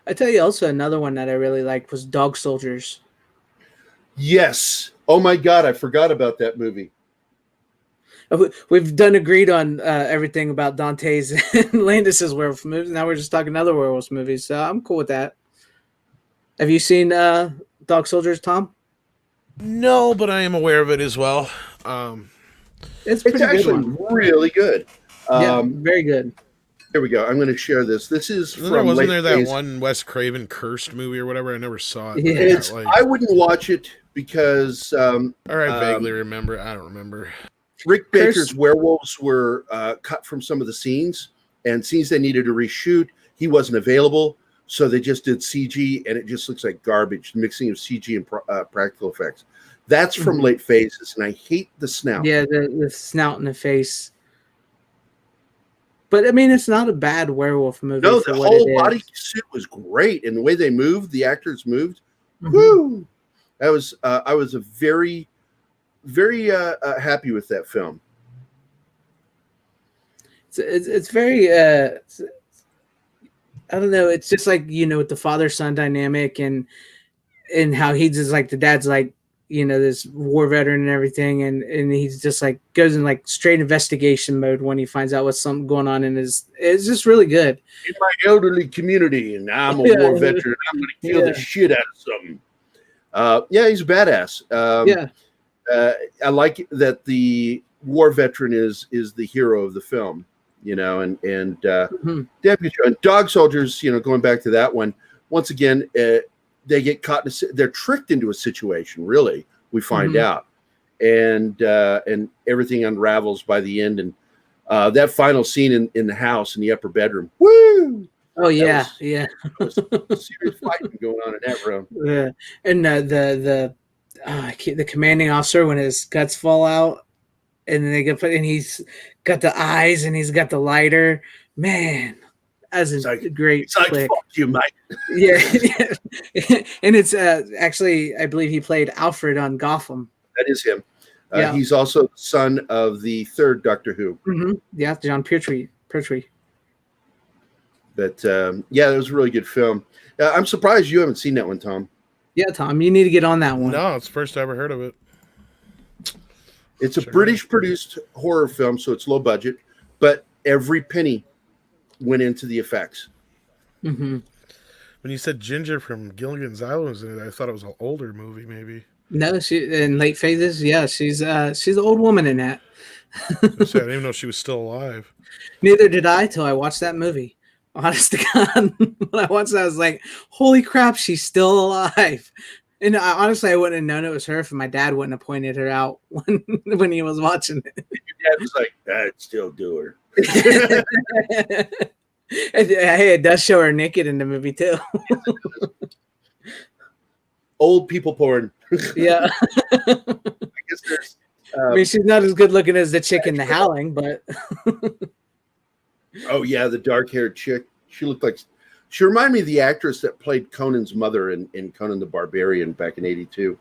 I tell you also another one that I really liked was Dog Soldiers. Yes. Oh my God, I forgot about that movie. We've done agreed on everything about Dante's and Landis's werewolf movies. Now we're just talking other werewolf movies, so I'm cool with that. Have you seen Dog Soldiers, Tom? No, but I am aware of it as well. It's actually really good. Very good. Here we go. I'm going to share this. This is from wasn't there that one Wes Craven cursed movie or whatever? I never saw it. Yeah. I wouldn't watch it because or I vaguely remember. I don't remember. Rick Baker's werewolves were cut from some of the scenes, and scenes they needed to reshoot. He wasn't available, so they just did CG, and it just looks like garbage, mixing of CG and practical effects. That's from Late Phases, and I hate the snout. Yeah, the snout in the face. But I mean, it's not a bad werewolf movie. No, the whole body suit was great, and the way they moved, the actors moved. Woo! I was a very, very happy with that film. It's very I don't know. It's just like with the father-son dynamic and how he's just like the dad's like this war veteran and everything, and he's just like goes in like straight investigation mode when he finds out what's something going on in his. It's just really good. In my elderly community, and I'm a war veteran. I'm going to kill the shit out of something. He's a badass. I like that the war veteran is the hero of the film, and Deputy and Dog Soldiers, going back to that one, once again, they get caught, they're tricked into a situation, really, we find out. And everything unravels by the end. And that final scene in the house, in the upper bedroom, woo! Oh, yeah, There was serious fighting going on in that room. Yeah, and the commanding officer, when his guts fall out, and then and he's got the eyes and he's got the lighter. Man, that's a great flick. Like, fuck you, mate. Yeah. And it's actually, I believe he played Alfred on Gotham. That is him. He's also the son of the third Doctor Who. Yeah, John Pertwee. But that was a really good film. I'm surprised you haven't seen that one, Tom. Yeah, Tom, you need to get on that one. No, it's the first I ever heard of it. It's a British-produced horror film, so it's low budget, but every penny went into the effects. When you said Ginger from Gilligan's Island was in it, I thought it was an older movie, maybe. No, she in late phases. Yeah, she's an old woman in that. I didn't even know she was still alive. Neither did I till I watched that movie. Honest to God, when I watched that, I was like, "Holy crap, she's still alive!" And honestly, I wouldn't have known it was her if my dad wouldn't have pointed her out when he was watching it. Your dad was like, "I'd still do her." Hey, it does show her naked in the movie too. Old people porn. Yeah. I guess there's. I mean, she's not as good looking as the chick in The Howling, but. Oh yeah, the dark-haired chick. She reminded me of the actress that played Conan's mother in Conan the Barbarian back in '82.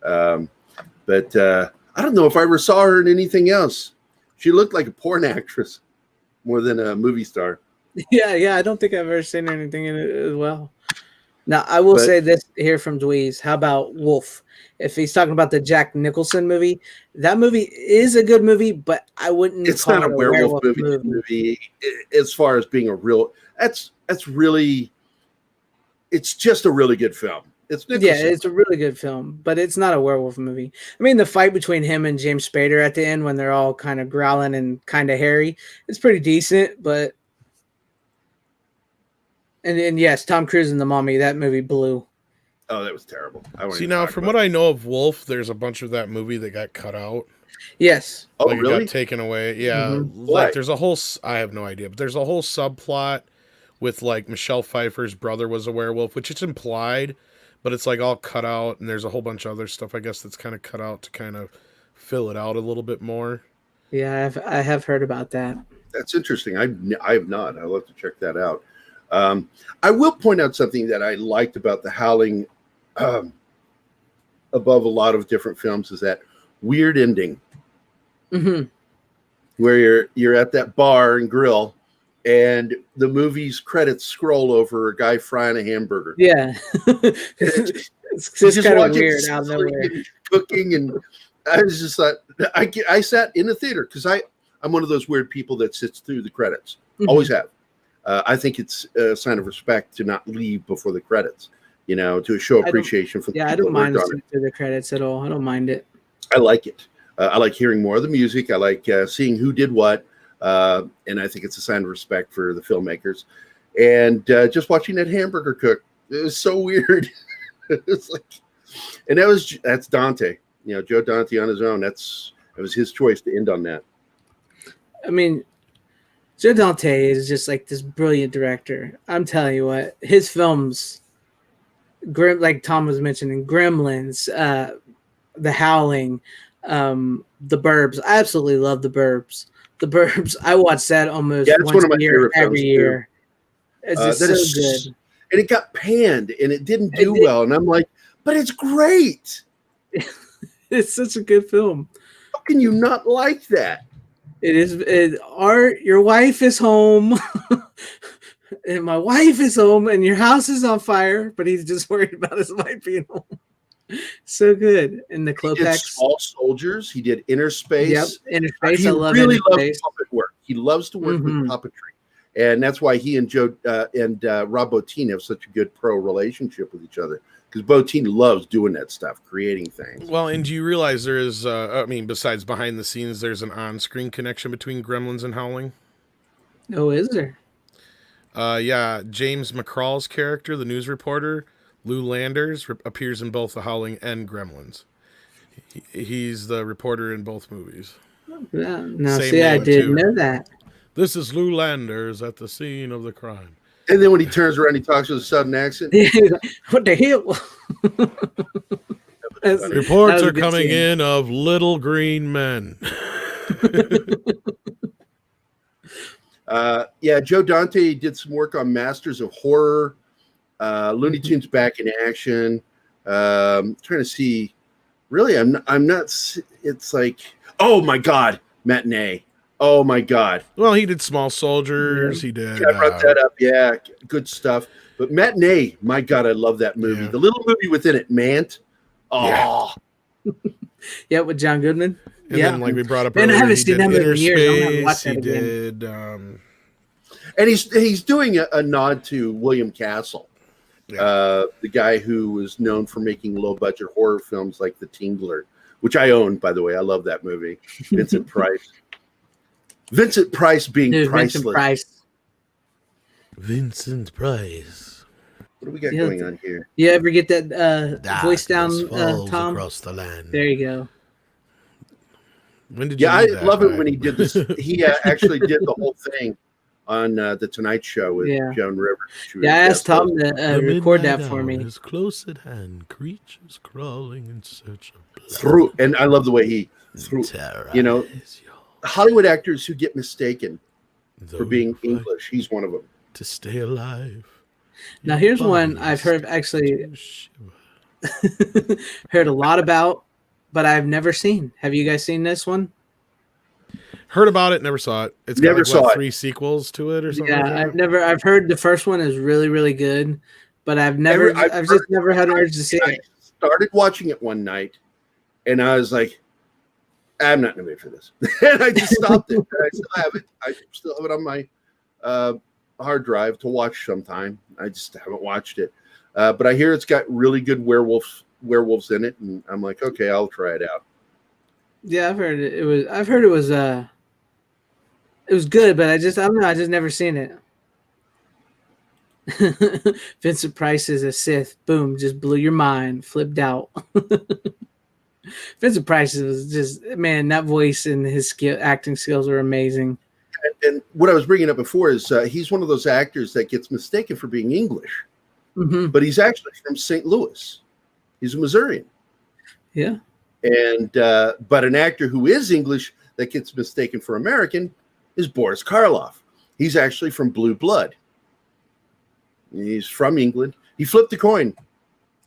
But I don't know if I ever saw her in anything else. She looked like a porn actress more than a movie star. Yeah, I don't think I've ever seen anything in it as well. Now, I will say this here from Dweez. How about Wolf? If he's talking about the Jack Nicholson movie, that movie is a good movie, but I wouldn't. It's not a werewolf movie. As far as being a real, that's really. It's just a really good film. It's Nicholson. Yeah, it's a really good film, but it's not a werewolf movie. I mean, the fight between him and James Spader at the end, when they're all kind of growling and kind of hairy, it's pretty decent. But and yes, Tom Cruise and the Mummy, that movie blew. Oh, that was terrible. See, now, from what I know of Wolf, there's a bunch of that movie that got cut out. Yes. Oh, really? It got taken away. Yeah. Like, there's a whole, I have no idea, but there's a whole subplot with, like, Michelle Pfeiffer's brother was a werewolf, which it's implied, but it's, like, all cut out, and there's a whole bunch of other stuff, I guess, that's kind of cut out to kind of fill it out a little bit more. Yeah, I have heard about that. That's interesting. I have not. I'll have to check that out. I will point out something that I liked about The Howling above a lot of different films is that weird ending where you're at that bar and grill and the movie's credits scroll over a guy frying a hamburger. Yeah. It's just kind of weird out there. Cooking, and I was just like, I sat in the theater because I'm one of those weird people that sits through the credits. Always have. I think it's a sign of respect to not leave before the credits, to show appreciation for the people. I don't mind sitting through the credits at all. I don't mind it. I like it. I like hearing more of the music. I like seeing who did what. And I think it's a sign of respect for the filmmakers. And just watching that hamburger cook, it was so weird. It's like, and that's Dante, Joe Dante on his own. It was his choice to end on that. I mean, Joe Dante is just like this brilliant director. I'm telling you what, his films, like Tom was mentioning, Gremlins, The Howling, The Burbs. I absolutely love The Burbs. The Burbs, I watch that almost once a year, every year. It's just so good. And it got panned, and it didn't do well. And I'm like, but it's great. It's such a good film. How can you not like that? It is. Art, your wife is home, and my wife is home, and your house is on fire. But he's just worried about his wife being home. So good. And the He did Klopex. Small Soldiers. He did Inner Space. Yep, Inner Space. He I love really Inner loves Space. puppet work. He loves to work with puppetry. And that's why he and Rob Bottin have such a good pro relationship with each other, because Bottin loves doing that stuff, creating things. Well, and do you realize there is, besides behind the scenes, there's an on-screen connection between Gremlins and Howling? Oh, is there? Yeah, James McCrawl's character, the news reporter, Lou Landers, appears in both The Howling and Gremlins. He's the reporter in both movies. Yeah, no, Same see, I name, didn't too. know that. This is Lou Landers at the scene of the crime. And then when he turns around, he talks with a sudden accent. What the hell? Reports are coming in of little green men. Yeah, Joe Dante did some work on Masters of Horror, Looney Tunes Back in Action. Trying to see. Really, I'm not. It's like, oh my God, Matinee. Oh my God. Well, he did Small Soldiers. He did. Yeah, I brought that up. Yeah, good stuff. But Matinee, my God, I love that movie. Yeah. The little movie within it, Mant. Oh, yeah, with John Goodman. And then, like we brought up, man, earlier, I haven't seen that movie in years. I'm gonna have to watch He that again. did. and he's doing a nod to William Castle, Yeah. the guy who was known for making low budget horror films like The Tingler, which I own, by the way. I love that movie. Vincent Price. Vincent Price being priceless. Vincent Price. What do we got going on here? You ever get that voice down, Tom? Across the land. There you go. When did you I read that love it by? when he did this. He actually did the whole thing on the Tonight Show with Joan Rivers. Yeah, I asked Tom to record that for me. Is close at hand, creatures crawling in search of blood. Through, and I love the way he threw. You know, Hollywood actors who get mistaken for being English. He's one of them. To stay alive. Now here's one I've heard actually heard a lot about, but I've never seen. Have you guys seen this one? Heard about it, never saw it. It's got like, 3 sequels to it or something. Yeah, like that? I've heard the first one is really, really good, but I've just never had an urge to see it. I started watching it one night and I was like, I'm not in the mood for this. And I just stopped it. And I still have it. I still have it on my hard drive to watch sometime. I just haven't watched it. But I hear it's got really good werewolves in it, and I'm like, okay, I'll try it out. Yeah, I've heard it. I've heard it was good, but I don't know. I just never seen it. Vincent Price is a Sith. Boom, just blew your mind. Flipped out. Vincent Price was just, man, that voice and his acting skills are amazing. And what I was bringing up before is he's one of those actors that gets mistaken for being English, but he's actually from St. Louis. He's a Missourian. Yeah. And but an actor who is English that gets mistaken for American is Boris Karloff. He's actually from Blue Blood. He's from England. He flipped a coin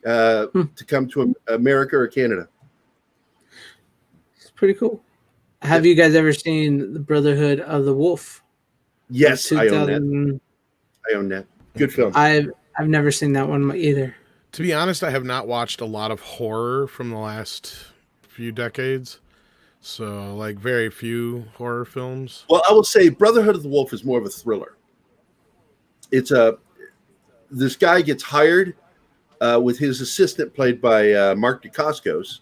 to come to America or Canada. It's pretty cool. Have you guys ever seen the Brotherhood of the Wolf? Yes, I own that. I own that. Good film. I've never seen that one either. To be honest, I have not watched a lot of horror from the last few decades. So, like, very few horror films. Well, I will say Brotherhood of the Wolf is more of a thriller. This guy gets hired with his assistant, played by Mark Dacascos,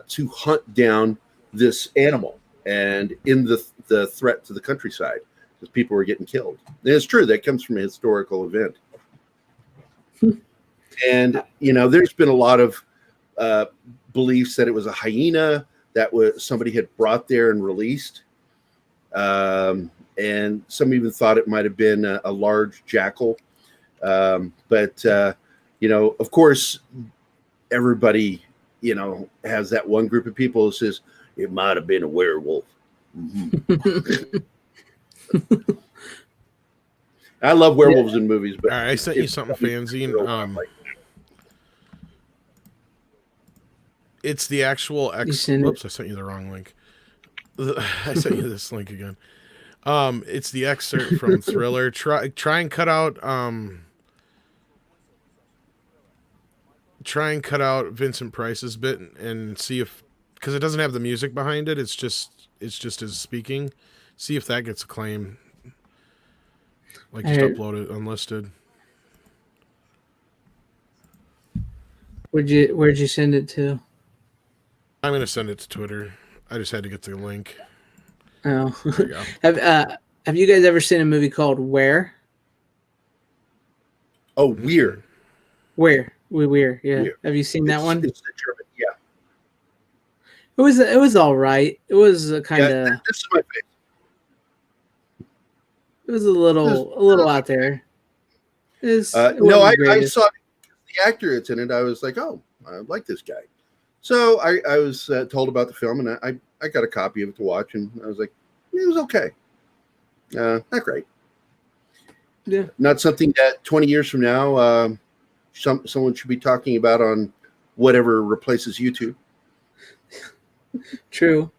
to hunt down this animal and in the threat to the countryside, because people were getting killed. And it's true, that comes from a historical event. And, you know, there's been a lot of beliefs that it was a hyena that somebody had brought there and released. And some even thought it might have been a large jackal. But you know, of course, everybody, you know, has that one group of people who says it might have been a werewolf. Mm-hmm. I love werewolves in movies. But all right, I sent you something, FanZcene. It's the actual Whoops, I sent you the wrong link. I sent you this link again. It's the excerpt from Thriller. Try and cut out try and cut out Vincent Price's bit and see if, because it doesn't have the music behind it. It's just his speaking. See if that gets a claim. Like just upload it unlisted. Where'd you send it to? I'm gonna send it to Twitter. I just had to get the link. Oh, there you go. Have you guys ever seen a movie called Where? Oh, Weird. We're yeah. Weird. Have you seen that one? It's the German, yeah. It was all right. It was kind of. Yeah, this is my favorite. It was a little out there. I saw the actor that's in it. I was like, oh, I like this guy. So I was told about the film, and I got a copy of it to watch, and I was like, it was okay. Not great. Yeah. Not something that 20 years from now, someone should be talking about on whatever replaces YouTube. True.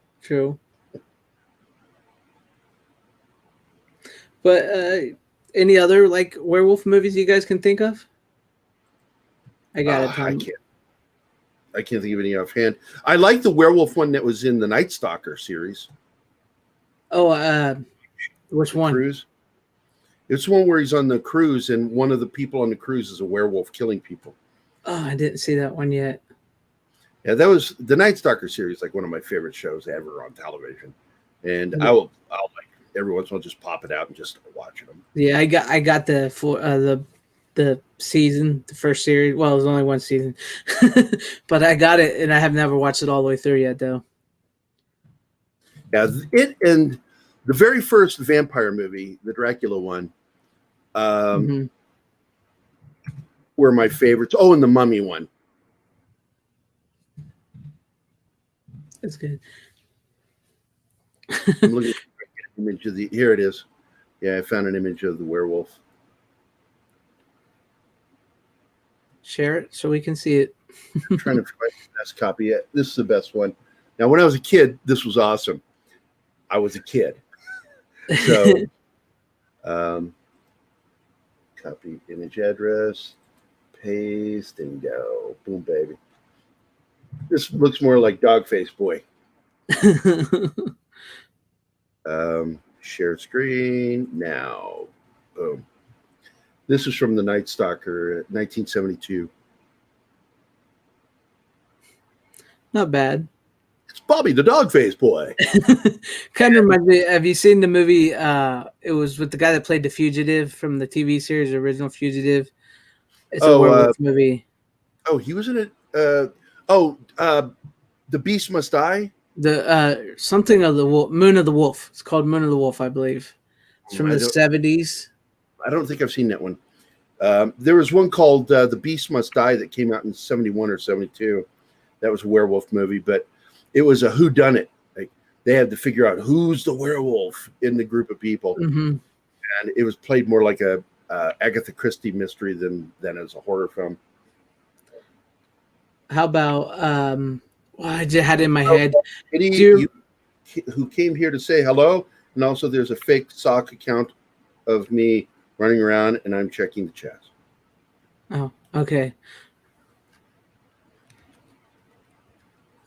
But any other like werewolf movies you guys can think of? I got it. I can't think of any offhand. I like the werewolf one that was in the Night Stalker series. Oh, which one? Cruise. It's one where he's on the cruise, and one of the people on the cruise is a werewolf killing people. Oh, I didn't see that one yet. Yeah, that was the Night Stalker series, like one of my favorite shows ever on television. And I'll like every once in a while just pop it out and just start watching them. Yeah, I got the season, the first series. Well, it was only one season, but I got it, and I have never watched it all the way through yet, though. Yeah, it and the very first vampire movie, the Dracula one, were my favorites. Oh, and the Mummy one. That's good. I'm looking for an image of here it is. Yeah, I found an image of the werewolf. Share it so we can see it. I'm trying to find the best copy. Yeah, this is the best one. Now, when I was a kid, this was awesome. I was a kid. So, copy image address, paste, and go. Boom, baby. This looks more like Dogface Boy. Share screen now. Boom. This is from the Night Stalker, 1972. Not bad. It's Bobby the Dogface Boy. Kind of reminds me. Have you seen the movie? It was with the guy that played the fugitive from the TV series, the original Fugitive. It's a werewolf movie. Oh, he was in it. The Beast Must Die. The something of the wolf, Moon of the Wolf. It's called Moon of the Wolf, I believe. It's from the 70s. I don't think I've seen that one. There was one called The Beast Must Die that came out in 71 or 72. That was a werewolf movie, but it was a whodunit. Like they had to figure out who's the werewolf in the group of people, and it was played more like a Agatha Christie mystery than as a horror film. How about I just had it in my head. Who came here to say hello, and also there's a fake sock account of me running around, and I'm checking the chat. Oh, okay.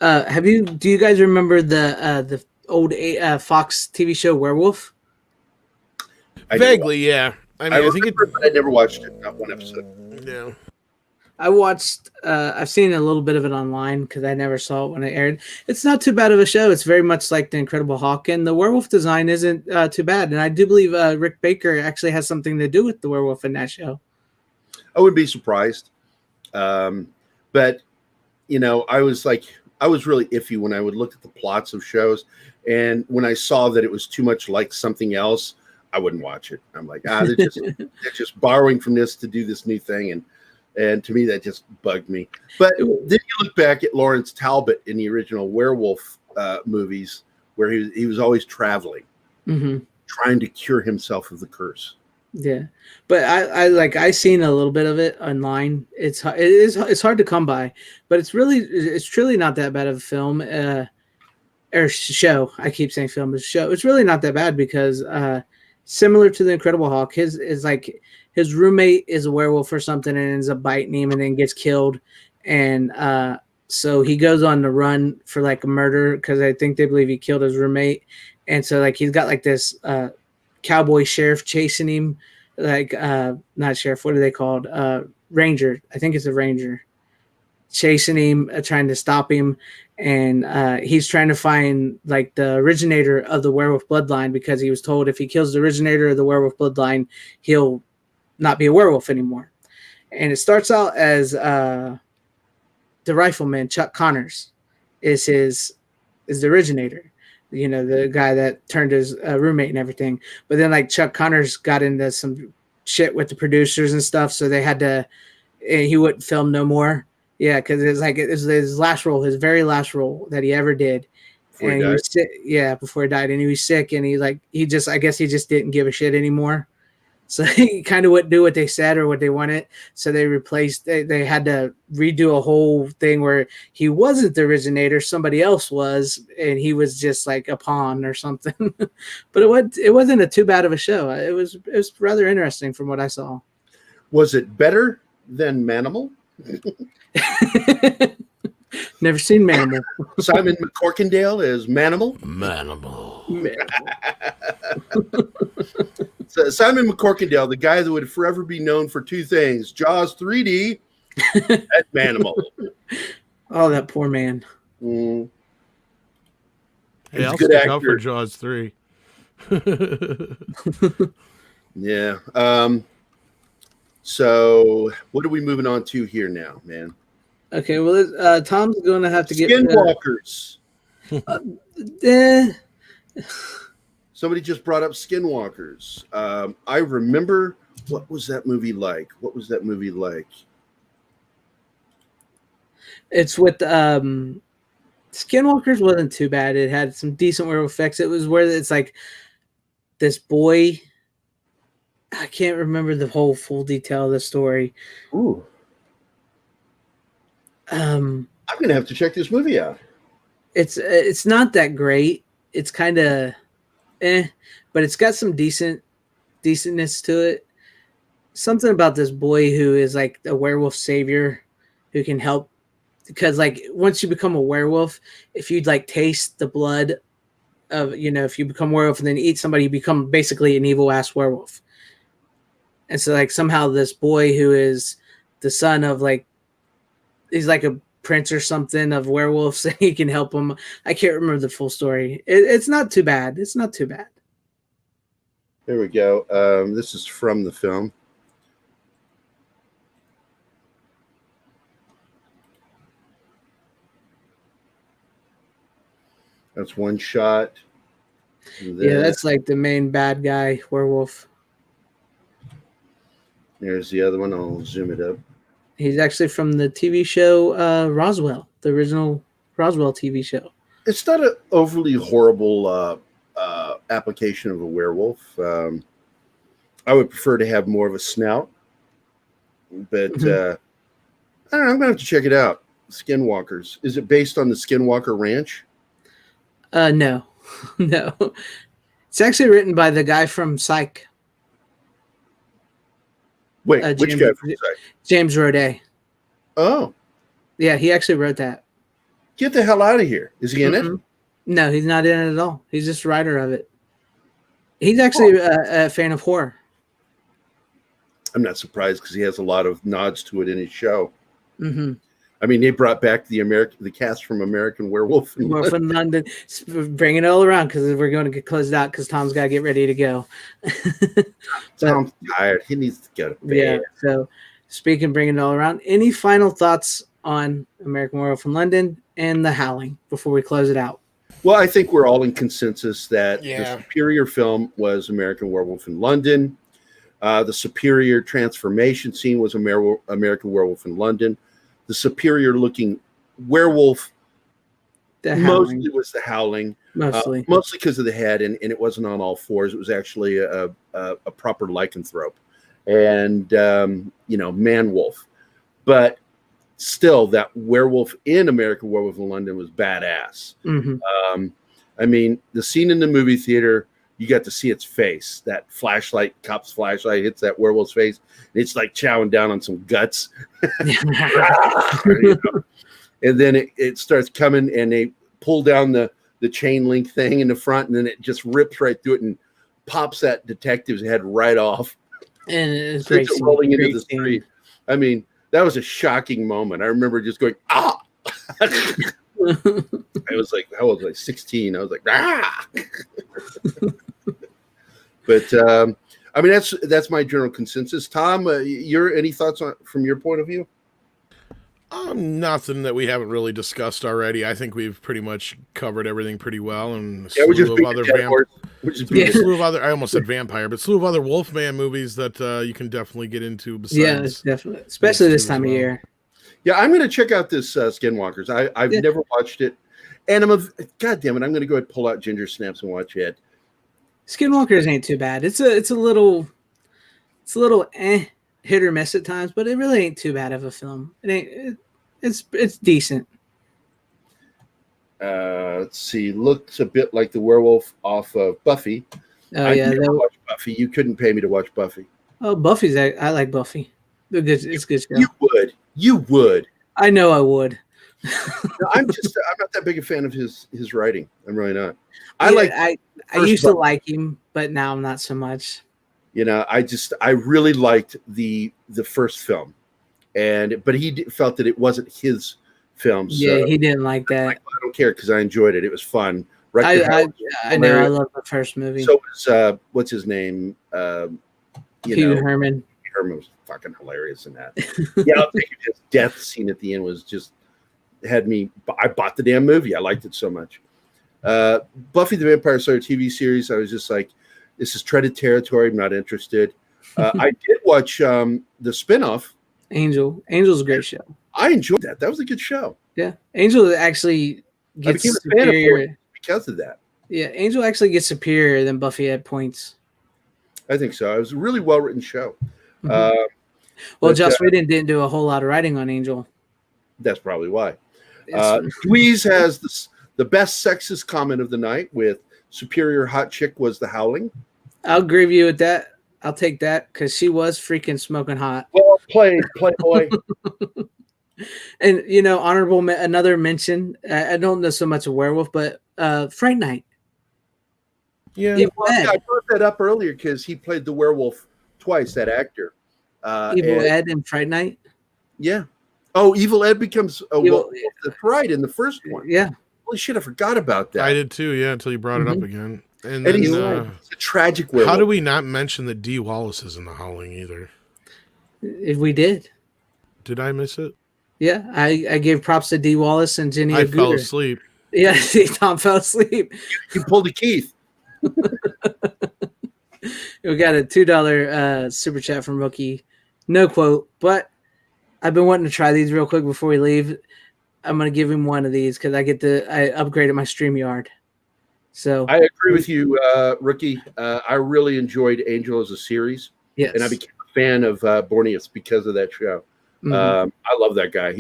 Do you guys remember the old Fox TV show Werewolf? Vaguely, yeah. I mean, I think but I never watched it. Not one episode. No. I watched. I've seen a little bit of it online because I never saw it when it aired. It's not too bad of a show. It's very much like The Incredible Hulk, and the werewolf design isn't too bad. And I do believe Rick Baker actually has something to do with the werewolf in that show. I would be surprised, but I was really iffy when I would look at the plots of shows, and when I saw that it was too much like something else, I wouldn't watch it. I'm like, they're just borrowing from this to do this new thing, and to me that just bugged me. But then you look back at Lawrence Talbot in the original Werewolf movies, where he was always traveling, trying to cure himself of the curse. Yeah, but I seen a little bit of it online. It's hard to come by, but it's truly not that bad of a film or show. I keep saying film, but show. It's really not that bad because similar to The Incredible Hulk, his roommate is a werewolf or something and ends up biting him and then gets killed, and so he goes on the run for like a murder because I think they believe he killed his roommate, and so like he's got like this cowboy sheriff chasing him, like not sheriff, what are they called? Ranger, I think it's a ranger, chasing him, trying to stop him, and he's trying to find like the originator of the werewolf bloodline because he was told if he kills the originator of the werewolf bloodline, he'll not be a werewolf anymore. And it starts out as the rifleman Chuck Connors is the originator, you know, the guy that turned his roommate and everything. But then like Chuck Connors got into some shit with the producers and stuff, so they had to, he wouldn't film no more. Yeah, because it's like it was his last role, his very last role that he ever did. Before and he he died? was sick, yeah, before he died, and he was sick, and I guess he just didn't give a shit anymore. So he kind of wouldn't do what they said or what they wanted. So they had to redo a whole thing where he wasn't the originator, somebody else was, and he was just like a pawn or something. But it wasn't a too bad of a show. It was rather interesting from what I saw. Was it better than Manimal? Never seen Manimal. Simon McCorkindale is Manimal. Manimal. So Simon McCorkindale, the guy that would forever be known for two things: Jaws 3D and Manimal. Oh, that poor man. Mm. Hey, I'll a good stick out for actor. Jaws 3. Yeah. So what are we moving on to here now, man? Okay, well, Tom's going to have to get Skinwalkers. Eh. Somebody just brought up Skinwalkers. I remember, what was that movie like? It's with Skinwalkers wasn't too bad. It had some decent werewolf effects. It was where it's like this boy. I can't remember the whole full detail of the story. Ooh. I'm gonna have to check this movie out. It's not that great. It's kind of but it's got some decentness to it. Something about this boy who is like a werewolf savior who can help, because like once you become a werewolf, if you'd like taste the blood of, you know, if you become a werewolf and then eat somebody, you become basically an evil ass werewolf. And so like somehow this boy who is the son of like, he's like a prince or something of werewolves, and he can help him. I can't remember the full story. It's not too bad. It's not too bad. There we go. This is from the film. That's one shot. Yeah, that's like the main bad guy, werewolf. There's the other one. I'll zoom it up. He's actually from the TV show Roswell, the original Roswell TV show. It's not an overly horrible application of a werewolf. I would prefer to have more of a snout, but I don't know. I'm gonna have to check it out. Skinwalkers. Is it based on the Skinwalker Ranch? No, no. It's actually written by the guy from Psych. Wait, which guy from Psych? James Roday. Oh, yeah, he actually wrote that. Get the hell out of here! Is he in it? No, he's not in it at all. He's just a writer of it. He's actually a fan of horror. I'm not surprised because he has a lot of nods to it in his show. Mm-hmm. I mean, they brought back the cast from American Werewolf in London, bringing it all around because we're going to get closed out because Tom's got to get ready to go. Tom's tired. He needs to go to bed. Yeah. So, speaking, bringing it all around. Any final thoughts on American Werewolf in London and The Howling before we close it out? Well, I think we're all in consensus that Yeah. the superior film was American Werewolf in London. The superior transformation scene was American Werewolf in London. The superior looking werewolf mostly was The Howling. Mostly because of the head, and it wasn't on all fours. It was actually a proper lycanthrope and, man-wolf. But still, that werewolf in American Werewolf in London was badass. Mm-hmm. I mean, the scene in the movie theater you got to see its face. That flashlight, cop's flashlight hits that werewolf's face. And it's like chowing down on some guts. You know? And then it starts coming, and they pull down the chain link thing in the front, and then it just rips right through it and pops that detective's head right off. And it's great rolling into the street. I mean, that was a shocking moment. I remember just going, ah! I was like, how old was I? 16. I was like, ah! But I mean, that's my general consensus. Tom, any thoughts from your point of view? Nothing that we haven't really discussed already. I think we've pretty much covered everything pretty well. And I almost said vampire, but slew of other Wolfman movies that you can definitely get into. Besides, definitely, especially this time of year. Yeah, I'm going to check out this Skinwalkers. I've never watched it, and God damn it, I'm going to go ahead and pull out Ginger Snaps and watch it. Skinwalkers ain't too bad. It's a little hit or miss at times, but it really ain't too bad of a film. It's decent. Let's see. Looks a bit like the werewolf off of Buffy. Oh I never watched Buffy. You couldn't pay me to watch Buffy. Oh, Buffy's. I like Buffy. It's good show. You would. I know I would. No, I'm not that big a fan of his writing. I'm really not. I used to like him, but now I'm not so much. You know, I really liked the first film, but he felt that it wasn't his film. So yeah, he didn't like that. I don't care because I enjoyed it. It was fun. I know. I love the first movie. So was what's his name? Hugh Herman. Herman was fucking hilarious in that. Yeah, I'll take it. His death scene at the end was just had me. I bought the damn movie. I liked it so much. Buffy the Vampire Slayer TV series. I was just like, this is treaded territory. I'm not interested. I did watch the spinoff. Angel's a great show. I enjoyed that. That was a good show. Yeah, Angel actually gets superior because of that. Yeah, Angel actually gets superior than Buffy at points. I think so. It was a really well written show. Well, Joss Whedon didn't do a whole lot of writing on Angel. That's probably why. Louise has the best sexist comment of the night with superior hot chick was the Howling. I'll agree with you with that. I'll take that because she was freaking smoking hot. Well played, Playboy. And another mention. I don't know so much of Werewolf, but Fright Night. Yeah, I brought that up earlier because he played the werewolf twice. That actor, Evil Ed in Fright Night. Yeah. Oh, Evil Ed becomes wolf. That's right in the first one. Yeah. Holy shit, I forgot about that. I did too. Yeah, until you brought it up again. And then, he's a tragic werewolf. How do we not mention that Dee Wallace is in the Howling either? If we did. Did I miss it? Yeah, I gave props to Dee Wallace and Jenny. I fell asleep. Yeah, Tom fell asleep. You pulled a Keith. We got a $2 super chat from Rookie. No quote, but I've been wanting to try these real quick before we leave. I'm gonna give him one of these because I upgraded my StreamYard. So I agree with you, Rookie. I really enjoyed Angel as a series. Yes, and I became a fan of Borneus because of that show. I love that guy.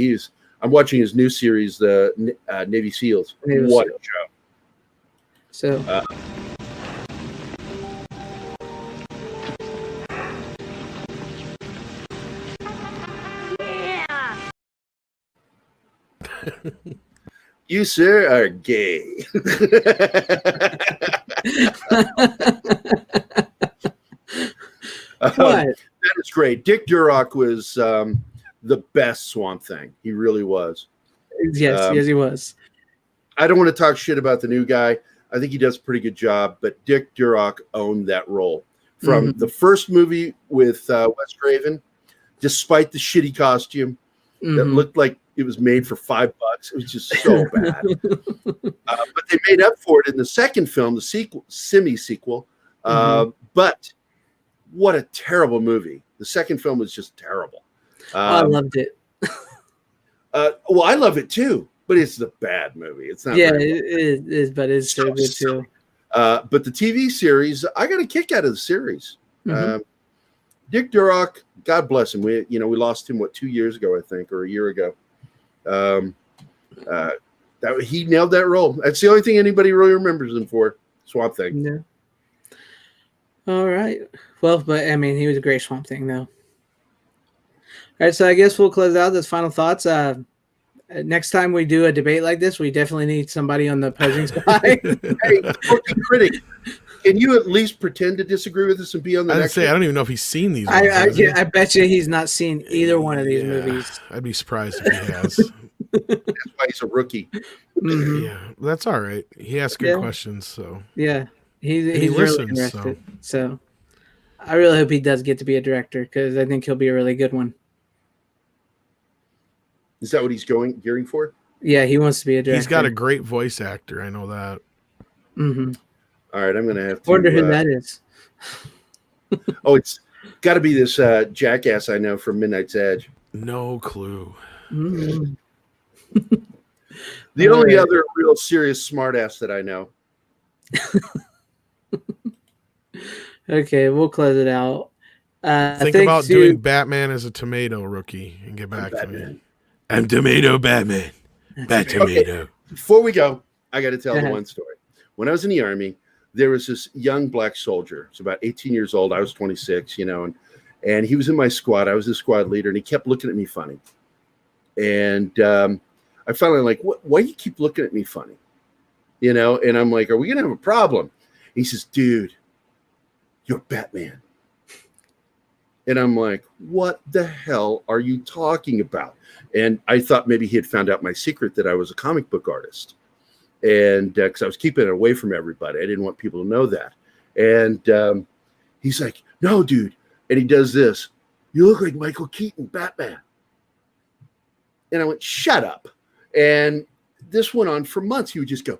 I'm watching his new series, the Navy SEALs. What a show! So. You, sir, are gay. That is great. Dick Durock was the best Swamp Thing. He really was. Yes, he was. I don't want to talk shit about the new guy. I think he does a pretty good job, but Dick Durock owned that role. From the first movie with Wes Craven, despite the shitty costume that looked like it was made for $5. It was just so bad. But they made up for it in the second film, the sequel, semi-sequel. But what a terrible movie. The second film was just terrible. I loved it. Well, I love it too, but it's a bad movie. It's not. Yeah, it is, but it's so good too. But the TV series, I got a kick out of the series. Dick Durock, God bless him. We lost him 2 years ago, I think, or a year ago. He nailed that role. That's the only thing anybody really remembers him for. Swamp Thing. Yeah. All right. Well, but I mean, he was a great Swamp Thing, though. All right, so I guess we'll close out this final thoughts. Next time we do a debate like this, we definitely need somebody on the opposing side. Hey, critic, can you at least pretend to disagree with us and be on the next? I don't even know if he's seen these. I bet you he's not seen either one of these movies. I'd be surprised if he has. That's why he's a rookie. Mm-hmm. Yeah, that's all right. He asks good questions, so yeah, he's listens, really interested. So I really hope he does get to be a director because I think he'll be a really good one. Is that what he's gearing for? Yeah, he wants to be a director. He's got a great voice actor. I know that. Mm-hmm. All right, I'm going to have to wonder who that is. Oh, it's got to be this jackass I know from Midnight's Edge. No clue. Mm-hmm. The only other real serious smartass that I know. Okay, we'll close it out. Think about doing Batman as a tomato, rookie, and get back to me. I'm Tomato Batman. Bat Tomato. Okay. Before we go, I got to tell the one story. When I was in the Army, there was this young black soldier. He's about 18 years old. I was 26, and he was in my squad. I was the squad leader, and he kept looking at me funny. And I finally like, why do you keep looking at me funny? And I'm like, are we going to have a problem? He says, dude, you're Batman. And I'm like, what the hell are you talking about? And I thought maybe he had found out my secret that I was a comic book artist. And because I was keeping it away from everybody. I didn't want people to know that. And he's like, no, dude. And he does this. You look like Michael Keaton, Batman. And I went, shut up. And this went on for months. He would just go,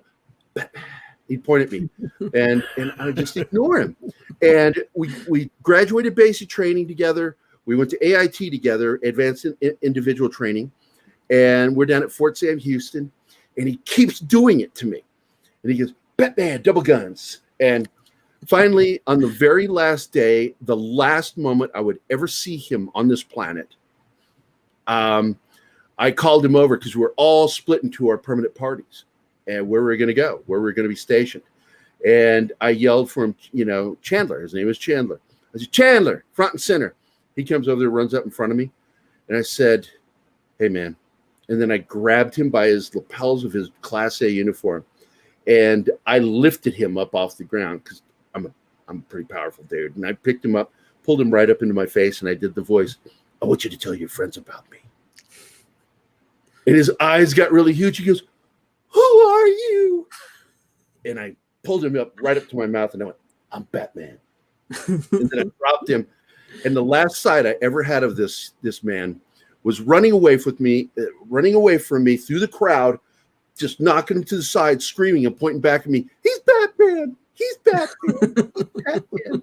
Batman. He'd point at me, and I would just ignore him. And we graduated basic training together. We went to AIT together, advanced individual training, and we're down at Fort Sam Houston. And he keeps doing it to me. And he goes, Batman, double guns. And finally, on the very last day, the last moment I would ever see him on this planet, I called him over because we're all split into our permanent parties. And where we're going to go, where we're going to be stationed. And I yelled for him, Chandler. His name is Chandler. I said, Chandler, front and center. He comes over there, runs up in front of me. And I said, hey, man. And then I grabbed him by his lapels of his Class A uniform. And I lifted him up off the ground because I'm a pretty powerful dude. And I picked him up, pulled him right up into my face, and I did the voice, I want you to tell your friends about me. And his eyes got really huge. He goes, who are you? And I pulled him right up to my mouth and I went, I'm Batman. And then I dropped him. And the last sight I ever had of this man was running away from me through the crowd, just knocking him to the side, screaming and pointing back at me. He's Batman. He's Batman. He's Batman.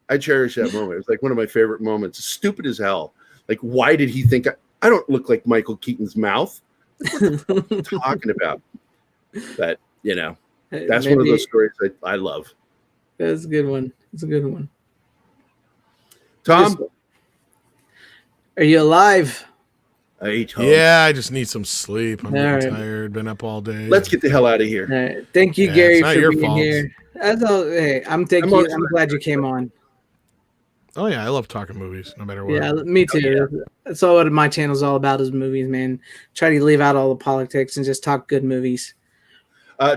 I cherish that moment. It was like one of my favorite moments. Stupid as hell. Like, why did he think I don't look like Michael Keaton's mouth? What the fuck are you talking about? But that's one of those stories I love. That's a good one. It's a good one. Tom, are you alive? I ate home. Yeah, I just need some sleep. I'm tired. Been up all day. Let's get the hell out of here. All right. Thank you, Gary, for being here. That's all. Hey, I'm glad you came on. Oh yeah, I love talking movies, no matter what. Yeah, me too. Yeah. That's all what my channel's all about is movies, man. Try to leave out all the politics and just talk good movies.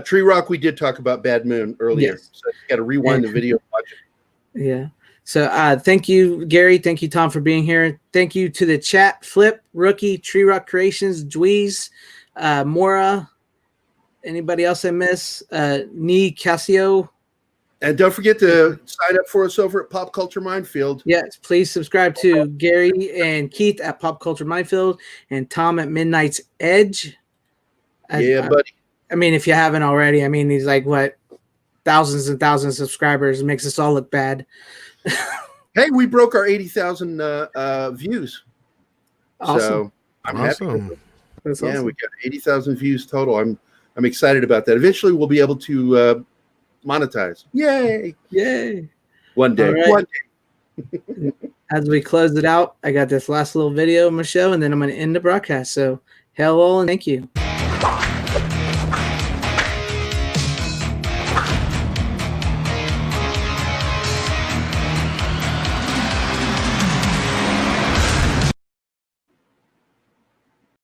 Tree Rock, we did talk about Bad Moon earlier. Yes. So you got to rewind the video and watch it. Yeah. So thank you, Gary. Thank you, Tom, for being here. Thank you to the chat, Flip, Rookie, Tree Rock Creations, Dweez, Mora, anybody else I miss? Nee Casio. And don't forget to sign up for us over at Pop Culture Minefield. Yes, please subscribe to Gary and Keith at Pop Culture Minefield and Tom at Midnight's Edge. Yeah, buddy. I mean, if you haven't already, I mean, he's like, what, thousands and thousands of subscribers. It makes us all look bad. Hey, we broke our 80,000 views. Awesome. So I'm happy. That's yeah, awesome. We got 80,000 views total. I'm excited about that. Eventually, we'll be able to monetize. Yay! Yay! One day. Right. One day. As we close it out, I got this last little video of my show, and then I'm going to end the broadcast. So, hello and thank you.